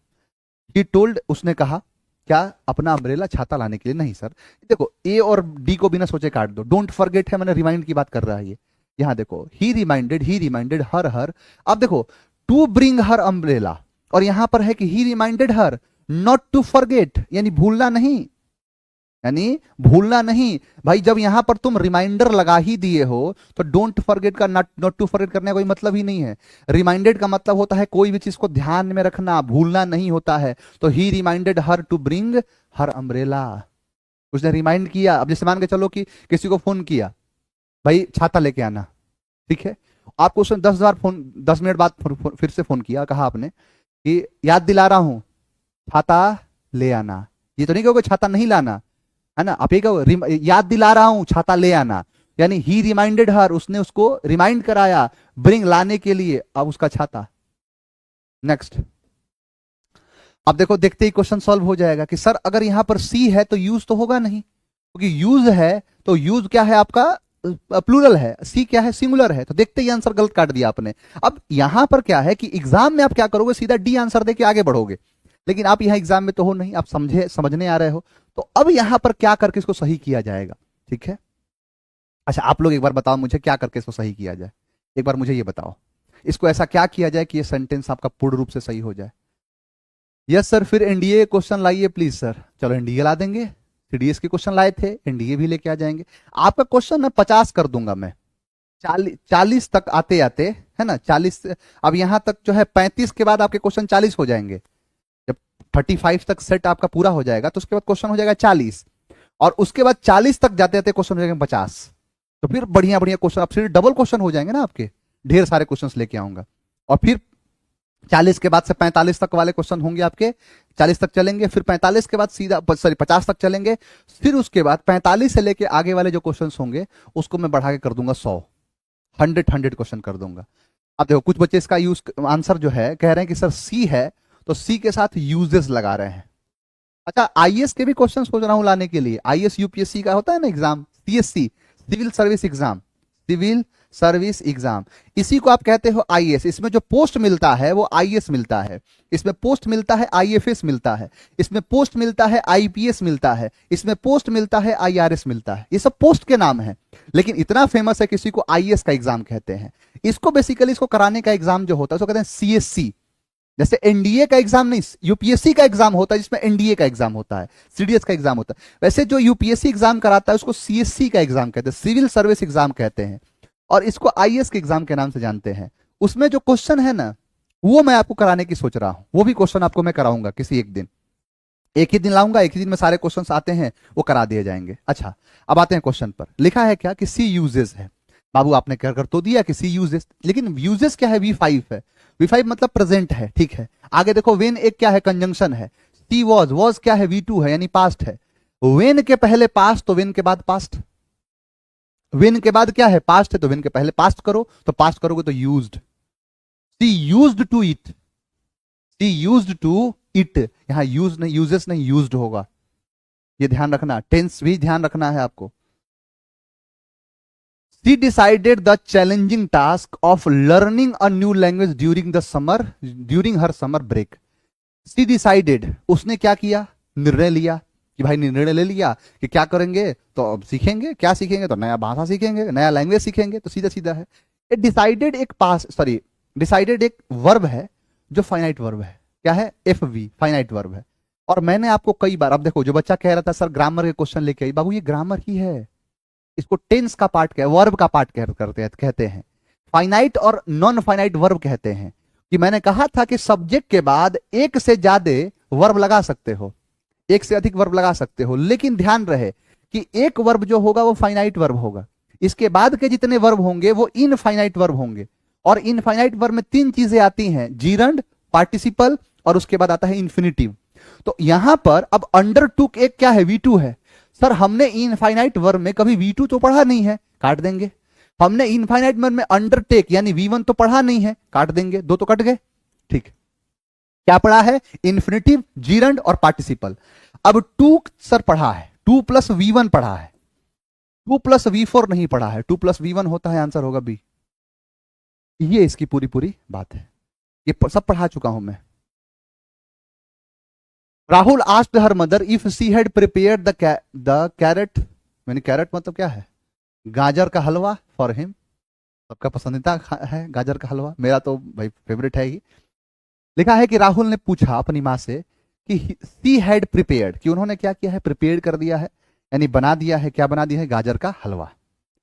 he told उसने कहा क्या, अपना अम्ब्रेला छाता लाने के लिए। नहीं सर, देखो ए और डी को बिना सोचे काट दो, डोंट फॉरगेट है, मैंने रिमाइंड की बात कर रहा है ये। यहां देखो ही रिमाइंडेड हर। अब देखो टू ब्रिंग हर अम्ब्रेला, और यहां पर है कि he reminded her not to forget, यानी भूलना नहीं, यानी भूलना नहीं भाई। जब यहां पर तुम रिमाइंडर लगा ही दिए हो तो डोंट फॉरगेट का नॉट टू फॉरगेट करने का कोई मतलब ही नहीं है। रिमाइंडेड का मतलब होता है कोई भी चीज को ध्यान में रखना, भूलना नहीं होता है। तो he reminded her to bring her umbrella, उसने रिमाइंड किया। अब जैसे मान के चलो कि किसी को फोन किया, भाई छाता लेके आना, ठीक है, आपको उसने 10,000 फोन 10 मिनट बाद फिर से फोन किया, कहा आपने कि याद दिला रहा हूं छाता ले आना, ये तो नहीं कहोगे छाता नहीं लाना, है ना, आप ये कहो याद दिला रहा हूं छाता ले आना, यानी ही रिमाइंडेड हर, उसने उसको रिमाइंड कराया ब्रिंग लाने के लिए, अब उसका छाता। नेक्स्ट, अब देखो देखते ही क्वेश्चन सॉल्व हो जाएगा कि सर अगर यहां पर सी है तो यूज तो होगा नहीं, क्योंकि यूज है तो यूज क्या है आपका प्लूरल है, सी क्या है सिंगुलर है, तो देखते ही आंसर गलत काट दिया आपने। अब यहां पर क्या है कि एग्जाम में आप क्या करोगे, सीधा डी आंसर देके आगे बढ़ोगे, लेकिन आप यहां एग्जाम में तो हो नहीं, आप समझने आ रहे हो। तो अब यहां पर क्या करके इसको सही किया जाएगा, ठीक है। अच्छा आप लोग एक बार बताओ मुझे क्या करके इसको सही किया जाए, एक बार मुझे ये बताओ, इसको ऐसा क्या किया जाए कि ये सेंटेंस आपका पूर्ण रूप से सही हो जाए। यस सर, फिर एनडीए क्वेश्चन लाइए प्लीज सर। चलो एनडीए ला देंगे, सीडीएस के क्वेश्चन लाए थे, एनडीए भी लेके आ जाएंगे। आपका क्वेश्चन मैं 50 कर दूंगा मैं, 40 तक आते आते है ना, 40 अब यहां तक जो है 35 के बाद आपके क्वेश्चन 40 हो जाएंगे। जब 35 तक सेट आपका पूरा हो जाएगा तो उसके बाद क्वेश्चन हो जाएगा 40, और उसके बाद 40 तक जाते जाते क्वेश्चन हो जाएंगे 50। तो फिर बढ़िया बढ़िया क्वेश्चन, अब फिर डबल क्वेश्चन हो जाएंगे ना आपके, ढेर सारे क्वेश्चन लेके आऊंगा। और फिर 40 के बाद से 45 तक वाले क्वेश्चन होंगे आपके, 40 तक चलेंगे, फिर 45 के बाद सीधा 50 तक चलेंगे, फिर उसके बाद 45 से लेके आगे वाले जो क्वेश्चन होंगे उसको मैं बढ़ा के कर दूंगा 100, 100 क्वेश्चन कर दूंगा। अब देखो कुछ बच्चे इसका यूज आंसर जो है कह रहे हैं कि सर सी है तो सी के साथ यूजेस लगा रहे हैं। अच्छा, आईएएस के भी क्वेश्चन सोच रहा हूं लाने के लिए, आईएएस यूपीएससी का होता है ना exam, CSC, civil service exam, civil service exam, इसी को आप कहते हो आईएएस। इसमें जो पोस्ट मिलता है वो आईएएस मिलता है, इसमें पोस्ट मिलता है आईएफएस मिलता है, इसमें पोस्ट मिलता है आईपीएस मिलता है, इसमें पोस्ट मिलता है आईआरएस मिलता है। ये सब पोस्ट के नाम है, लेकिन इतना फेमस है किसी को आईएएस का एग्जाम कहते हैं। इसको बेसिकली इसको कराने का एग्जाम जो होता है उसको कहते हैं सीएससी। जैसे एनडीए का एग्जाम नहीं, यूपीएससी का एग्जाम होता है जिसमें एनडीए का एग्जाम होता है, सीडीएस का एग्जाम होता है, वैसे जो यूपीएससी एग्जाम कराता है उसको सीएससी का एग्जाम कहते हैं, सिविल सर्विस एग्जाम कहते हैं, और इसको आईएएस के एग्जाम के नाम से जानते हैं। उसमें जो क्वेश्चन है ना वो मैं आपको कराने की सोच रहा हूं, वो भी क्वेश्चन आपको मैं कराऊंगा किसी एक दिन, एक ही दिन लाऊंगा, एक ही दिन में सारे क्वेश्चंस आते हैं वो करा दिए जाएंगे। अच्छा, अब आते हैं क्वेश्चन पर। लिखा है क्या कि सी यूजेस है। बाबू आपने कर तो दिया कि सी यूजेस, लेकिन यूजेस क्या है, V5 है, V5 मतलब प्रेजेंट है, ठीक है। आगे देखो वेन एक क्या है, कंजंक्शन है। सी वॉज क्या है, V2 है यानी पास्ट है। वेन के पहले पास्ट तो वेन के बाद पास्ट, वेन के बाद क्या है, पास्ट है, तो वेन के पहले पास्ट करो, तो पास्ट करोगे तो used. See used to it, see used to it, यहां यूज नहीं, यूजेस नहीं, यूज्ड होगा, ये ध्यान रखना, टेंस भी ध्यान रखना है आपको। She decided the challenging task of learning a new language during the summer, during her summer break. She decided, उसने क्या किया, निर्णय लिया, कि भाई निर्णय ले लिया कि क्या करेंगे, तो अब सीखेंगे, क्या सीखेंगे, तो नया भाषा सीखेंगे, नया लैंग्वेज सीखेंगे, तो सीधा सीधा है। ये डिसाइडेड एक पास, सॉरी डिसाइडेड एक वर्ब है जो फाइनाइट वर्ब है, क्या है, FV, फाइनाइट वर्ब है। और मैंने आपको कई बार, अब देखो जो बच्चा कह रहा था सर ग्रामर के क्वेश्चन लेके आई, बाबू ये ग्रामर ही है, इसको टेंस का पार्ट क्या, वर्ब का पार्ट कहते हैं, फाइनाइट और नॉन फाइनाइट वर्ब कहते हैं। कि मैंने कहा था कि सब्जेक्ट के बाद एक से ज्यादा वर्ब लगा सकते हो, एक से अधिक वर्ब लगा सकते हो, लेकिन ध्यान रहे कि एक वर्ब जो होगा वो फाइनाइट वर्ब होगा, इसके बाद के जितने वर्ब होंगे वो इनफाइनाइट वर्ब होंगे। और इनफाइनाइट वर्ब में 3 चीजें आती हैं, जीरंड, पार्टिसिपल और उसके बाद आता है इन्फिनिटिव। तो यहां पर अब अंडर टूक एक क्या है, V2 है। सर हमने इनफाइनाइट वर्ब में कभी V2 तो पढ़ा नहीं है, काट देंगे। हमने इनफाइनाइट वर्ब में अंडरटेक यानी V1 तो पढ़ा नहीं है, काट देंगे, 2 तो कट गए, ठीक। क्या पढ़ा है, इन्फिनिटिव, जीरंड और पार्टिसिपल। अब 2 सर पढ़ा है, 2 + V1 पढ़ा है, 2 + V4 नहीं पढ़ा है, 2 + V1 होता है, आंसर होगा B। ये इसकी पूरी पूरी बात है, ये सब पढ़ा चुका हूं मैं। Rahul asked her mother if she had prepared the carat, मैंने कैरेट मतलब क्या है, गाजर का हलवा फॉर हिम। सबका पसंदीदा है गाजर का हलवा, मेरा तो भाई फेवरेट है ही। लिखा है कि राहुल ने पूछा अपनी माँ से कि शी हैड प्रिपेयर्ड, कि उन्होंने क्या किया है, प्रिपेयर कर दिया है, यानी बना दिया है, क्या बना दिया है, गाजर का हलवा।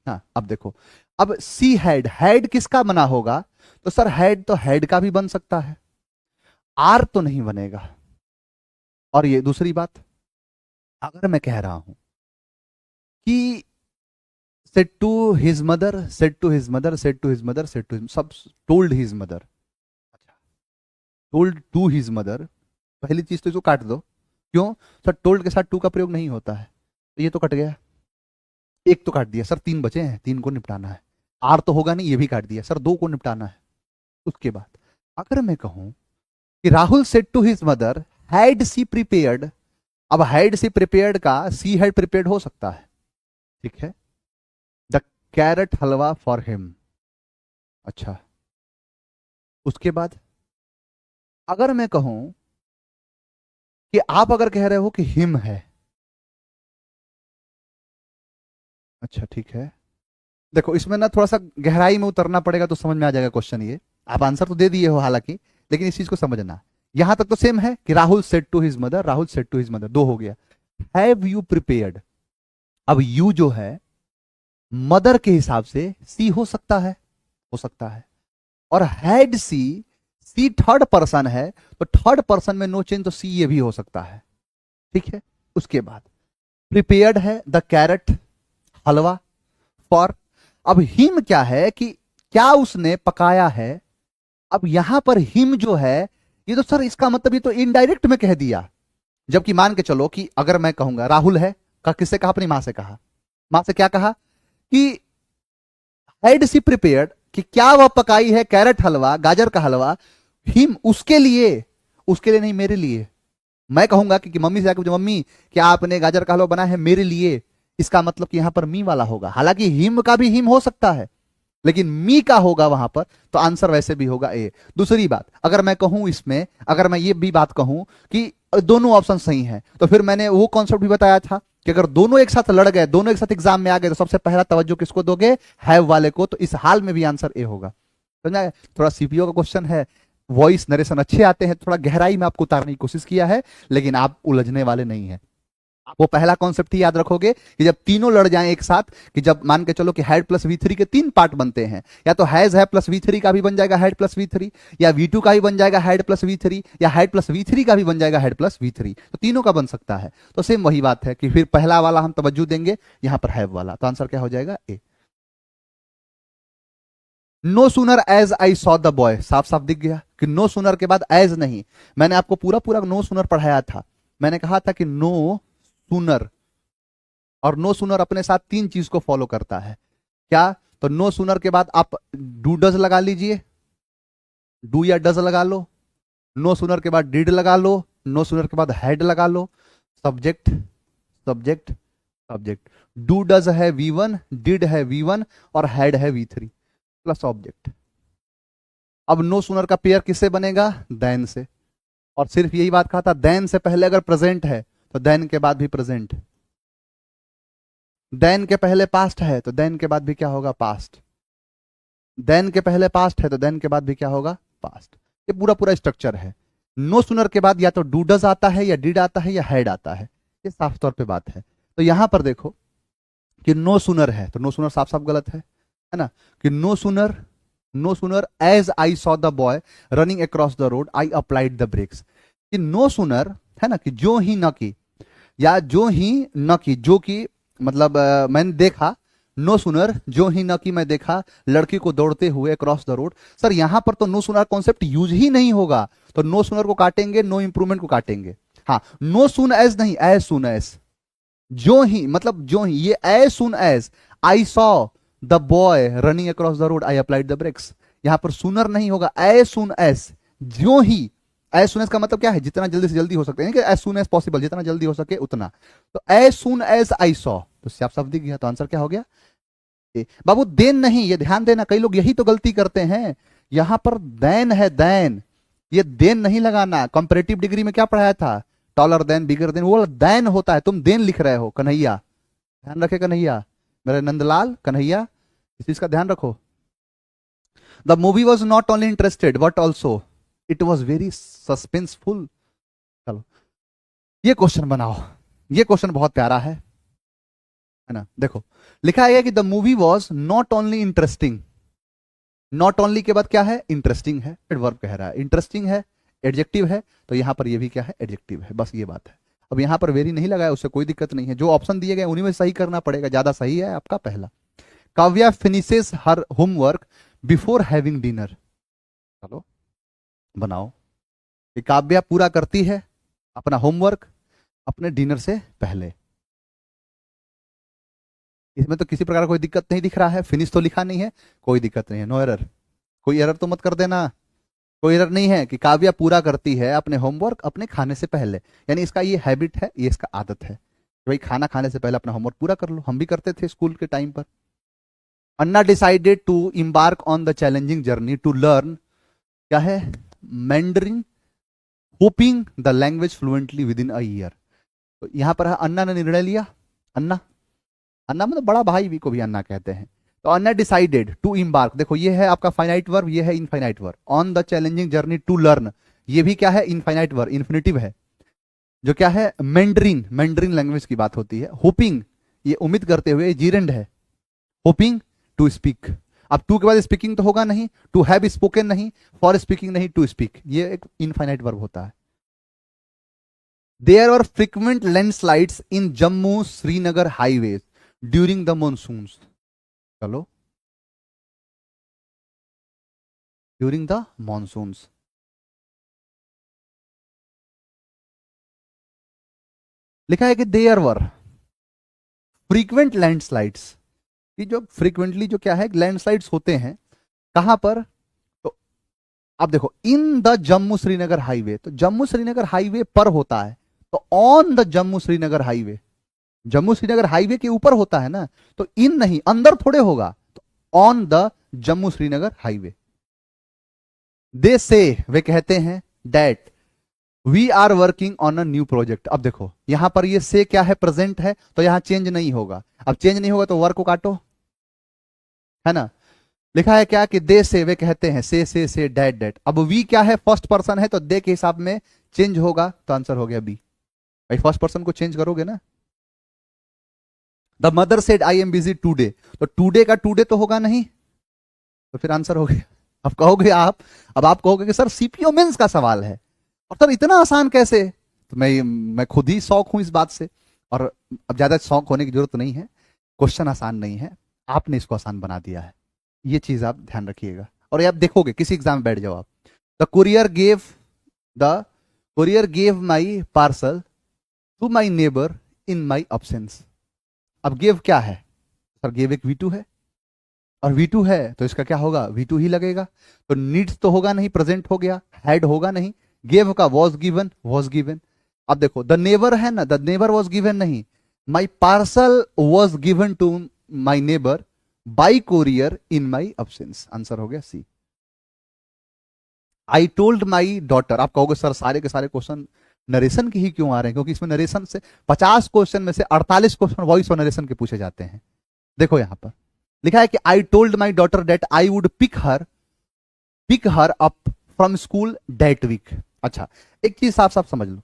हाँ, अब देखो, अब सी हैड, हैड किसका बना होगा, तो सर हैड तो हैड का भी बन सकता है, आर तो नहीं बनेगा। और ये दूसरी बात, अगर मैं कह रहा हूं कि said to his mother, said to his mother, said to his mother, said to his, सब told his mother, अच्छा, told to his mother, पहली चीज तो इसको काट दो, क्यों सर, told के साथ to का प्रयोग नहीं होता है, तो ये तो कट गया, एक तो काट दिया सर, 3 बचे हैं, 3 को निपटाना है, आर तो होगा नहीं, ये भी काट दिया सर, 2 को निपटाना है। उसके बाद अगर मैं कहूं कि Rahul said to his mother had she prepared, अब had she prepared का she had prepared हो सकता है, ठीक है, the carat halwa for him. अच्छा, उसके बाद अगर मैं कहूं कि आप अगर कह रहे हो कि हिम है, अच्छा ठीक है, देखो इसमें ना थोड़ा सा गहराई में उतरना पड़ेगा तो समझ में आ जाएगा क्वेश्चन। ये आप आंसर तो दे दिए हो हालांकि, लेकिन इस चीज को समझना, यहां तक तो सेम है कि Rahul said to his mother, Rahul said to his mother, 2 हो गया। हैव यू प्रिपेयर्ड, अब यू जो है मदर के हिसाब से सी हो सकता है, हो सकता है, और had see, see third person है, तो थर्ड पर्सन में नो चेंज, तो सी ये भी हो सकता है। ठीक है, उसके बाद प्रिपेयर्ड है द कैरेट, हलवा, फॉर। अब हिम क्या है कि क्या उसने पकाया है। अब यहां पर हिम जो है, ये तो सर इसका मतलब ये तो इनडायरेक्ट में कह दिया। जबकि मान के चलो कि अगर मैं कहूंगा राहुल है, का किससे कहा, अपनी मां से कहा। मां से क्या कहा कि हैड सी प्रिपेयर्ड, कि क्या वह पकाई है कैरेट हलवा, गाजर का हलवा, हिम उसके लिए, उसके लिए नहीं मेरे लिए। मैं कहूंगा कि मम्मी से आके, मम्मी क्या आपने गाजर का हलवा बनाया है मेरे लिए, इसका मतलब कि यहां पर मी वाला होगा। हालांकि हिम का भी हिम हो सकता है, लेकिन मी का होगा वहां पर, तो आंसर वैसे भी होगा ए। दूसरी बात, अगर मैं कहूं इसमें, अगर मैं ये भी बात कहूं कि दोनों ऑप्शन सही हैं, तो फिर मैंने वो कॉन्सेप्ट भी बताया था कि अगर दोनों एक साथ लड़ गए, दोनों एक साथ एग्जाम में आ गए, तो सबसे पहला तवज्जो किसको दोगे, हैव वाले को। तो इस हाल में भी आंसर ए होगा। समझा? थोड़ा सीपीओ का क्वेश्चन है, वॉइस नरेशन अच्छे आते हैं, थोड़ा गहराई में आपको उतारने की कोशिश किया है, लेकिन आप उलझने वाले नहीं है। वो पहला कॉन्सेप्ट ही याद रखोगे कि जब तीनों लड़ जाएं एक साथ, कि जब मान के चलो कि हैड प्लस वी थ्री के तीन पार्ट बनते हैं, या तो हैज है प्लस वी थ्री का भी बन जाएगा हैड प्लस वी थ्री, या वी टू का भी बन जाएगा हैड प्लस वी थ्री, या हैड प्लस वी थ्री का भी बन जाएगा हैड प्लस वी थ्री, तो तीनों का बन सकता है। तो सेम वही बात है कि फिर पहला वाला हम तवज्जो देंगे, यहां पर हैव वाला, तो आंसर क्या हो जाएगा, A. No sooner as I saw the boy, साफ साफ दिख गया कि नो सुनर के बाद एज नहीं। मैंने आपको पूरा पूरा नो सुनर पढ़ाया था। मैंने कहा था कि नो सुनर, और नो सुनर अपने साथ तीन चीज को फॉलो करता है। क्या? तो नो सुनर के बाद आप डू डज लगा लीजिए, डू या डज लगा लो। नो सुनर के बाद डिड लगा लो, नो सुनर के बाद हैड लगा लो। Subject subject subject, do does है V1, डिड है V1, और हैड है V3 प्लस ऑब्जेक्ट। अब नो सुनर का पेयर किससे बनेगा, देन से। और सिर्फ यही बात कहा था, देन से पहले अगर प्रेजेंट है तो देन के बाद भी प्रेजेंट, देन के पहले पास्ट है तो देन के बाद भी क्या होगा, पास्ट। देन के पहले पास्ट है तो देन के बाद भी क्या होगा, पास्ट। ये पूरा पूरा स्ट्रक्चर है। नो सुनर के बाद या तो डू डज आता है, या डिड आता है, या हैड आता है। ये साफ तौर पे बात है। तो यहां पर देखो कि नो सुनर है, तो नो सुनर साफ साफ गलत है ना। कि no sooner, no sooner as I saw the boy running across the road I applied the brakes. कि नो सुनर है ना, कि जो ही न की, या जो ही न की, जो कि मतलब मैंने देखा, नो सुनर जो ही न की मैं देखा लड़की को दौड़ते हुए अक्रॉस द रोड। सर यहां पर तो नो सुनर कॉन्सेप्ट यूज ही नहीं होगा, तो नो सुनर को काटेंगे, नो इंप्रूवमेंट को काटेंगे। हाँ, नो सुन एज नहीं, एज सुन एज। जो ही मतलब जो ही, ये as soon as I saw the boy running across the road I applied the brakes. यहां पर सुनर नहीं होगा, एज सुन एज, जो ही। एज सुन एज का मतलब क्या है, जितना जल्दी से जल्दी हो सकते हैं, एज सुन एज पॉसिबल, जितना जल्दी हो सके उतना। तो as soon as I saw, तो साफ साफ दिख गया, तो आंसर क्या हो गया, बाबू देन नहीं। ये ध्यान देना, कई लोग यही तो गलती करते हैं, यहां पर देन है, देन, ये देन नहीं लगाना। कंपैरेटिव डिग्री में क्या पढ़ाया था, टॉलर देन, बिगर देन, वो देन होता है, तुम देन लिख रहे हो। कन्हैया ध्यान रखे, कन्हैया, मेरे नंदलाल कन्हैया, इस चीज का ध्यान रखो। The movie was not only interested but also it was very suspenseful. चलो ये क्वेश्चन बनाओ, ये क्वेश्चन बहुत प्यारा है ना। देखो लिखा है कि the movie was not only interesting. Not only के बाद क्या है, इंटरेस्टिंग है, एडवर्ब कह रहा है, इंटरेस्टिंग है, एडजेक्टिव है, तो यहां पर ये भी क्या है, एडजेक्टिव है। बस ये बात है। अब यहां पर वेरी नहीं लगाया, उससे कोई दिक्कत नहीं है, जो ऑप्शन दिए गए उन्हीं में सही करना पड़ेगा। ज्यादा सही है आपका पहला। Kavya finishes her homework before having dinner. चलो बनाओ कि काव्या पूरा करती है अपना होमवर्क अपने डिनर से पहले। इसमें तो किसी प्रकार कोई दिक्कत नहीं दिख रहा है, फिनिश तो लिखा नहीं है, कोई दिक्कत नहीं है, नो एरर। कोई एरर तो मत कर देना, कोई एरर नहीं है कि काव्या पूरा करती है अपने होमवर्क अपने खाने से पहले। यानी इसका ये हैबिट है, ये इसका आदत है कि भाई खाना खाने से पहले अपना होमवर्क पूरा कर लो। हम भी करते थे स्कूल के टाइम पर। Anna decided to embark on the challenging journey to learn, क्या है, Mandarin, hoping the language fluently within a year. तो यहां पर अन्ना ने निर्णय लिया, अन्ना, अन्ना मतलब बड़ा भाई भी को भी अन्ना कहते हैं। तो अन्ना डिसाइडेड टू इम्बार्क, देखो ये है आपका फाइनाइट वर्ब, ये है infinite verb. On the challenging journey to learn, ये भी क्या है, इनफाइनाइट वर्ब, इन्फिनिटिव है, जो क्या है, मैंडरिन, मैंडरिन लैंग्वेज की बात होती है। होपिंग, ये उम्मीद करते हुए, जीरेंड है, होपिंग टू स्पीक। अब टू के बाद स्पीकिंग तो होगा नहीं, टू हैव स्पोकन नहीं, फॉर स्पीकिंग नहीं, टू स्पीक, ये एक इनफाइनाइट वर्ब होता है। There are frequent landslides in Jammu Srinagar highway during the monsoons. चलो, ड्यूरिंग द मॉनसून्स। लिखा है कि देयर वर फ्रीक्वेंट लैंडस्लाइड्स, कि जो फ्रीक्वेंटली जो क्या है लैंडस्लाइड्स होते हैं, कहां पर, तो आप देखो in the Jammu Srinagar highway, तो जम्मू श्रीनगर हाईवे पर होता है, तो on the Jammu Srinagar highway, Jammu Srinagar highway के ऊपर होता है ना, तो इन नहीं, अंदर थोड़े होगा, तो on the Jammu Srinagar highway. They say, वे कहते हैं, that we are working on a new project. अब देखो यहां पर ये से क्या है, प्रेजेंट है, तो यहां चेंज नहीं होगा, अब चेंज नहीं होगा तो वर्क को काटो, है ना। लिखा है क्या कि दे से, वे कहते हैं, से डैट डैट। अब वी क्या है, फर्स्ट पर्सन है, तो दे के हिसाब में चेंज होगा, तो आंसर हो गया बी। भाई फर्स्ट पर्सन को चेंज करोगे ना। The mother said I am busy today, तो टूडे का टूडे तो होगा नहीं, तो फिर आंसर हो गया। अब कहोगे आप, अब आप कहोगे कि सर सीपीओ मेंस का सवाल है और सर इतना आसान कैसे, तो मैं खुद ही शौक हूं इस बात से, और अब ज्यादा शौक होने की जरूरत नहीं है, क्वेश्चन आसान नहीं है, आपने इसको आसान बना दिया है, ये चीज आप ध्यान रखिएगा। और ये आप देखोगे किसी एग्जाम में बैठ जाओ आप, the courier gave my parcel to my neighbour in my absence. अब गिव क्या है सर, गिव एक V2 है, और V2 है तो इसका क्या होगा, V2 ही लगेगा, तो नीड्स तो होगा नहीं, प्रेजेंट हो गया, हैड होगा नहीं, गिव का वॉज गिवन। अब देखो द नेबर है ना, द नेबर वॉज गिवन नहीं, my parcel was given to my neighbour by courier in my absence, answer हो गया सी। आई टोल्ड माई डॉटर, आप कहोगे सर सारे के सारे क्वेश्चन नरेशन के ही क्यों आ रहे हैं, क्योंकि इसमें नरेशन से 50 क्वेश्चन में से 48 क्वेश्चन वॉइस और नरेशन के पूछे जाते हैं। देखो यहां पर लिखा है कि I told my daughter that I would pick her up from school that week. अच्छा, एक चीज साफ साफ समझ लो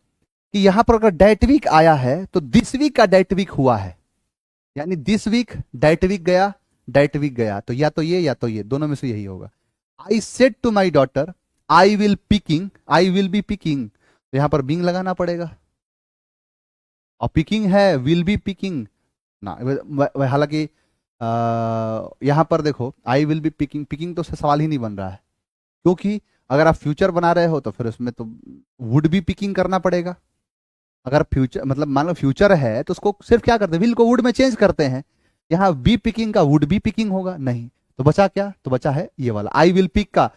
कि यहां पर अगर डेट वीक आया है तो दिस वीक का डेट वीक हुआ है, यानी दिस वीक डेट वीक गया, तो या तो ये दोनों में से यही होगा। I said to my daughter I will be picking, तो यहां पर बीइंग लगाना पड़ेगा, और पिकिंग है विल बी पिकिंग ना, हालांकि यहां पर देखो आई विल बी पिकिंग तो उससे सवाल ही नहीं बन रहा है, क्योंकि अगर आप फ्यूचर बना रहे हो तो फिर उसमें तो वुड बी पिकिंग करना पड़ेगा। अगर फ्यूचर मतलब मान लो फ्यूचर है तो उसको सिर्फ क्या करते हैं, विल को वुड में चेंज करते हैं, यहां बी पिकिंग का वुड बी पिकिंग होगा नहीं, तो बचा क्या, तो बचा है ये वाला आई विल पिक का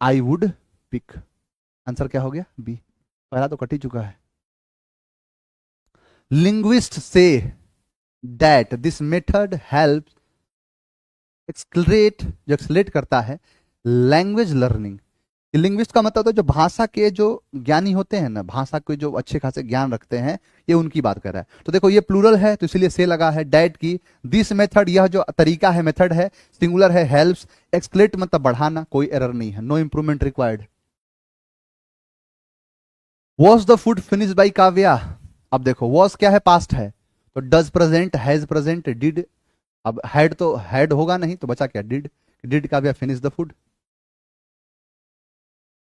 आई वुड पिक, आंसर क्या हो गया बी, पहला तो कट ही चुका है। Linguist say that this method help accelerate, जो एक्सलरेट करता है लैंग्वेज लर्निंग। लिंग्विस्ट का मतलब है जो भाषा के जो ज्ञानी होते हैं ना, भाषा के जो अच्छे खासे ज्ञान रखते हैं, ये उनकी बात कर रहा है। तो देखो ये प्लूरल है तो इसलिए से लगा है, डैट की दिस मेथड, यह जो तरीका है मेथड है, सिंगुलर है, हेल्प्स, एक्सक्लेट मतलब बढ़ाना, कोई एरर नहीं है, no improvement required. Was the food finish by Kavya, अब देखो वॉज क्या है, पास्ट है, तो does present, has present, did, अब हैड तो हैड होगा नहीं, तो बचा क्या did Kavya finish the food.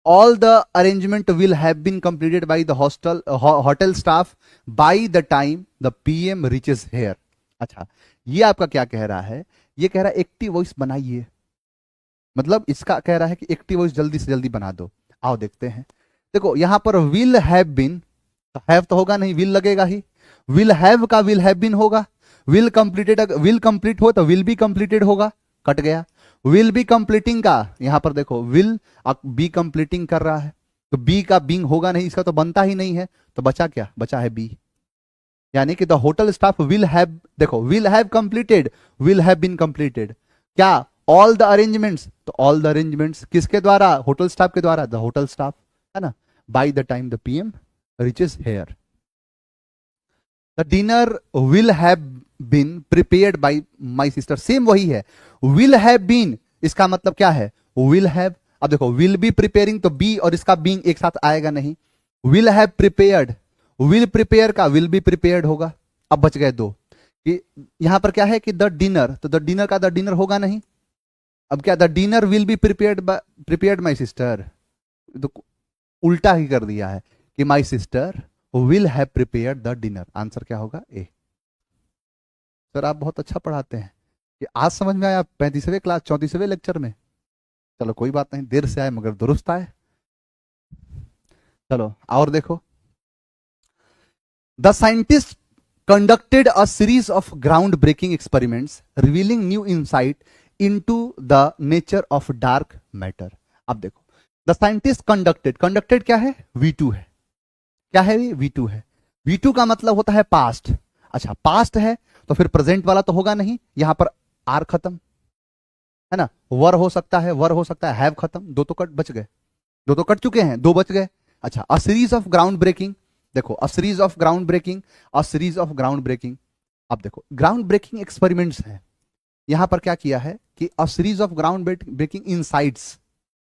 All the arrangement will have been completed by the hotel staff by the time the PM reaches here। अच्छा, ये आपका क्या कह रहा है, ये कह रहा है एक्टिव वॉइस बनाइए, मतलब इसका कह रहा है कि एक्टिव वॉइस जल्दी से जल्दी बना दो। आओ देखते हैं, देखो यहां पर विल हैव बीन, हैव तो होगा नहीं, विल लगेगा ही, विल हैव का विल हैव बीन होगा, विल कंप्लीटेड, विल कंप्लीट हो तो विल बी कंप्लीटेड होगा, कट गया। विल बी कंप्लीटिंग का, यहां पर देखो विल बी कंप्लीटिंग कर रहा है, तो बी का बींग होगा नहीं, इसका तो बनता ही नहीं है, तो बचा क्या, बचा है बी, यानी कि the hotel staff will have, देखो will have completed, will have been completed, क्या ऑल द अरेंजमेंट्स, तो ऑल द अरेंजमेंट्स किसके द्वारा, होटल स्टाफ के द्वारा, द होटल स्टाफ, है ना, by the time the PM reaches here. The dinner will have been prepared by my sister, same वही है, विल हैव बीन, इसका मतलब क्या है, विल हैव, अब देखो विल बी प्रिपेयरिंग, तो बी और इसका बीइंग एक साथ आएगा नहीं, will have prepared, will prepare का विल बी प्रिपेयर्ड होगा। अब बच गए दो, कि यहां पर क्या है कि द डिनर, तो द डिनर का द डिनर होगा नहीं, अब क्या, the dinner will be prepared my sister, तो उल्टा ही कर दिया है कि my sister will have prepared the dinner. Answer क्या होगा? ए। सर आप बहुत अच्छा पढ़ाते हैं, ये आज समझ में आया 35वें क्लास 34वें लेक्चर में। चलो कोई बात नहीं, देर से आए मगर दुरुस्त आए। चलो और देखो, the scientist conducted a series of groundbreaking experiments revealing new insight into the nature of dark matter। अब देखो, द साइंटिस्ट कंडक्टेड क्या है? V2 है। क्या है ये? V2 है। V2 का मतलब होता है पास्ट। अच्छा पास्ट है तो फिर प्रेजेंट वाला तो होगा नहीं, यहां पर आर खत्म है ना, वर हो सकता है, वर हो सकता है, हैव खत्म, दो तो कट बच गए, दो तो कट चुके हैं, दो बच गए। अच्छा, a series of ground breaking, देखो a series of ground breaking, a series of ground breaking. अब देखो ग्राउंड ब्रेकिंग एक्सपेरिमेंट्स है, यहां पर क्या किया है कि a series of ground breaking insights,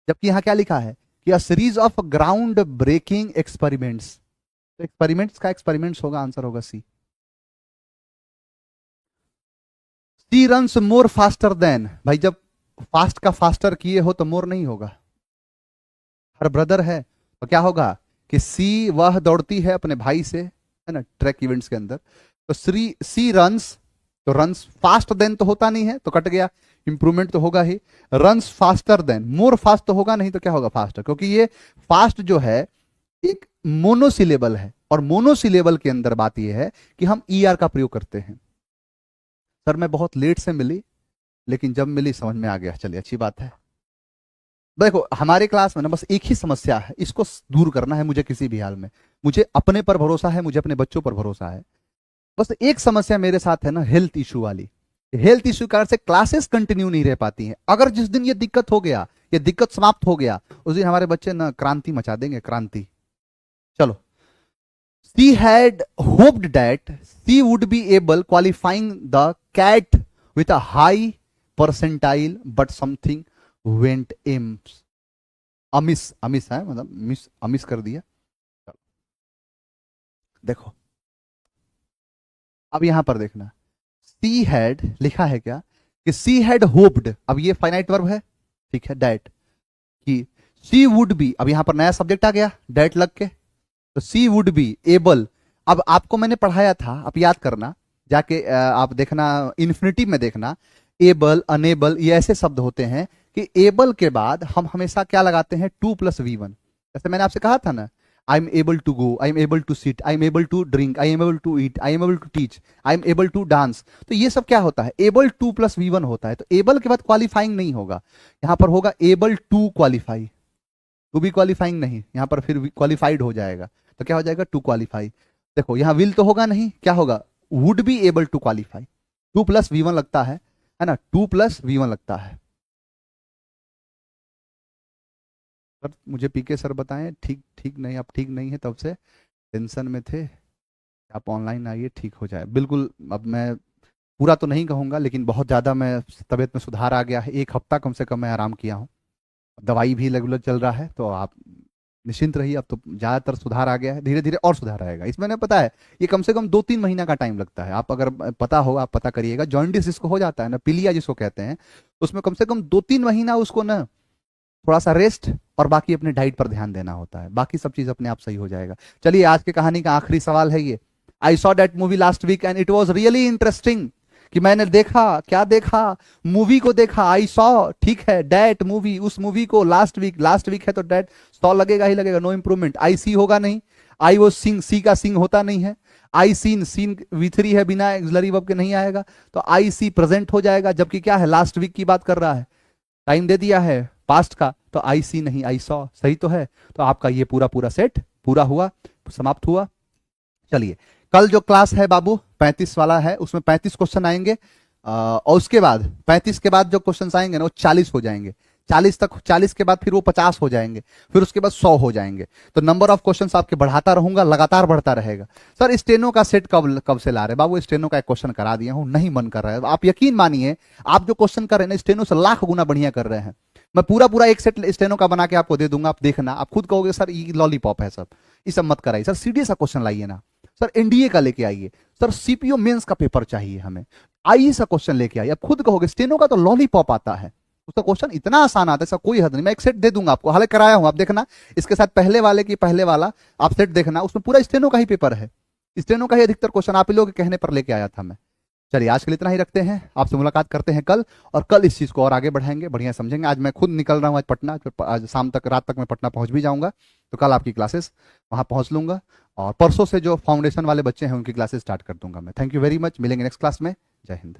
जबकि यहां क्या लिखा है कि a series of ground breaking experiments. तो एक्सपेरिमेंट्स का एक्सपेरिमेंट्स होगा, आंसर होगा C. She runs more faster than, भाई जब फास्ट का फास्टर किए हो तो मोर नहीं होगा, हर ब्रदर है तो क्या होगा कि सी वह दौड़ती है अपने भाई से, है ना, ट्रैक इवेंट्स के अंदर। तो सी रन्स, तो रन्स फास्ट देन तो होता नहीं है तो कट गया, इंप्रूवमेंट तो होगा ही। रन्स फास्टर देन, मोर फास्ट तो होगा नहीं तो क्या होगा? फास्टर, क्योंकि ये फास्ट जो है एक मोनोसिलेबल है, और मोनोसिलेबल के अंदर बात यह है कि हम ई आर का प्रयोग करते हैं। सर मैं बहुत लेट से मिली, लेकिन जब मिली समझ में आ गया, चलिए अच्छी बात है। देखो हमारे क्लास में ना बस एक ही समस्या है, इसको दूर करना है मुझे किसी भी हाल में। मुझे अपने पर भरोसा है, मुझे अपने बच्चों पर भरोसा है। बस एक समस्या मेरे साथ है ना, हेल्थ इशू वाली। हेल्थ इशू कारण से क्लासेस कंटिन्यू नहीं रह पाती हैं। अगर जिस दिन ये दिक्कत हो गया, ये दिक्कत समाप्त हो गया, उस दिन हमारे बच्चे ना क्रांति मचा देंगे, क्रांति। चलो, she had hoped that she would be able qualifying the cat with a high percentile, but something went amiss, Amish है मतलब मिस, अमिस कर दिया। चलो देखो, अब यहां पर देखना, सी हैड लिखा है क्या कि सी हैड होप्ड, अब ये फाइनाइट वर्ब है, ठीक है, डैट, कि सी वुड बी, अब यहां पर नया सब्जेक्ट आ गया डैट लग के, तो सी वुड बी एबल। अब आपको मैंने पढ़ाया था, आप याद करना जाके, आप देखना इन्फिनिटिव में देखना, एबल अनेबल ये ऐसे शब्द होते हैं कि एबल के बाद हम हमेशा क्या लगाते हैं? 2+V1। जैसे मैंने आपसे कहा था ना, I am able to go, I am able to sit, I am able to drink, I am able to eat, I am able to teach, I am able to dance. तो ये सब क्या होता है? एबल 2+V1 होता है। तो able के बाद क्वालिफाइंग नहीं होगा, यहां पर होगा able to qualify, to be qualifying नहीं, यहां पर फिर क्वालिफाइड हो जाएगा, तो क्या हो जाएगा? To qualify. देखो यहां विल तो होगा नहीं, क्या होगा? Would be able to qualify. 2+V1 लगता है ना, 2+V1 लगता है। सर मुझे पीके सर बताएं, ठीक ठीक नहीं, अब ठीक नहीं है, तब से टेंशन में थे, आप ऑनलाइन आइए ठीक हो जाए बिल्कुल। अब मैं पूरा तो नहीं कहूँगा, लेकिन बहुत ज़्यादा मैं तबीयत में सुधार आ गया है, एक हफ्ता कम से कम मैं आराम किया हूँ, दवाई भी रेगुलर चल रहा है, तो आप निश्चिंत रहिए, अब तो ज़्यादातर सुधार आ गया है, धीरे धीरे और सुधार आएगा। इसमें ने पता है ये कम से कम 2-3 महीना का टाइम लगता है, आप अगर पता हो आप पता करिएगा। जॉइंटिस जिसको हो जाता है ना, पीलिया जिसको कहते हैं, उसमें कम से कम 2-3 महीना उसको ना थोड़ा सा रेस्ट और बाकी अपने डाइट पर ध्यान देना होता है, बाकी सब चीज़ अपने आप सही हो जाएगा। चलिए आज की कहानी का आखिरी सवाल है ये, I saw that movie last week and it was really interesting, कि मैंने देखा, क्या देखा? मूवी को देखा, आई सॉ, ठीक है, डैट मूवी, उस मूवी को लास्ट वीक है तो डैट सॉ लगेगा ही लगेगा, नो इंप्रूवमेंट। आई सी होगा नहीं, आई वो सिंग, सी का सिंग होता नहीं है। आई सीन, सीन V3 है, बिना एक्सलरी वर्ब के नहीं आएगा, तो आई सी प्रेजेंट हो जाएगा, जबकि क्या है? लास्ट वीक की बात कर रहा है, टाइम दे दिया है पास्ट का, तो आई सी नहीं आई सॉ, सही तो है। तो आपका ये पूरा पूरा सेट पूरा हुआ, समाप्त हुआ। चलिए कल जो क्लास है बाबू 35 वाला है, उसमें 35 क्वेश्चन आएंगे, और उसके बाद 35 के बाद जो क्वेश्चन आएंगे ना वो 40 हो जाएंगे, 40 तक, 40 के बाद फिर वो 50 हो जाएंगे, फिर उसके बाद 100 हो जाएंगे। तो नंबर ऑफ क्वेश्चंस आपके बढ़ाता रहूंगा, लगातार बढ़ता रहेगा। सर स्टेनो का सेट कब कब से ला रहे बाबू? स्टेनो का एक क्वेश्चन करा दिया हूं, नहीं मन कर रहा है। आप यकीन मानिए, आप जो क्वेश्चन कर रहे हैं स्टेनो से लाख गुना बढ़िया कर रहे हैं। मैं पूरा पूरा एक सेट स्टेनो का बना के आपको दे दूंगा, आप देखना, आप खुद कहोगे सर ये लॉलीपॉप है, सब ये सब मत कराइए सर, सीरियस सा क्वेश्चन लाइए ना सर, एनडीए का लेके आइए सर, सीपीओ मेंस का पेपर चाहिए हमें, आइए सा क्वेश्चन लेके आइए। आप खुद कहोगे स्टेनो का तो लॉलीपॉप आता है, उसका क्वेश्चन इतना आसान आता है, ऐसा कोई हद नहीं। मैं एक सेट दे दूंगा आपको, हालांकि कराया हूं, आप देखना इसके साथ पहले वाले की पहले वाला आप सेट देखना, उसमें पूरा स्टेनो का ही पेपर है, स्टेनो का ही अधिकतर क्वेश्चन आप ही लोगों के कहने पर लेके आया था मैं। चलिए आज के लिए इतना ही रखते हैं, आपसे मुलाकात करते हैं कल, और कल इस चीज़ को और आगे बढ़ाएंगे, बढ़िया समझेंगे। आज मैं खुद निकल रहा हूँ आज पटना, आज शाम तक रात तक मैं पटना पहुंच भी जाऊंगा, तो कल आपकी क्लासेस वहां पहुंच लूंगा, और परसों से जो फाउंडेशन वाले बच्चे हैं उनकी क्लासेस स्टार्ट कर दूंगा मैं। थैंक यू वेरी मच, मिलेंगे नेक्स्ट क्लास में। जय हिंद।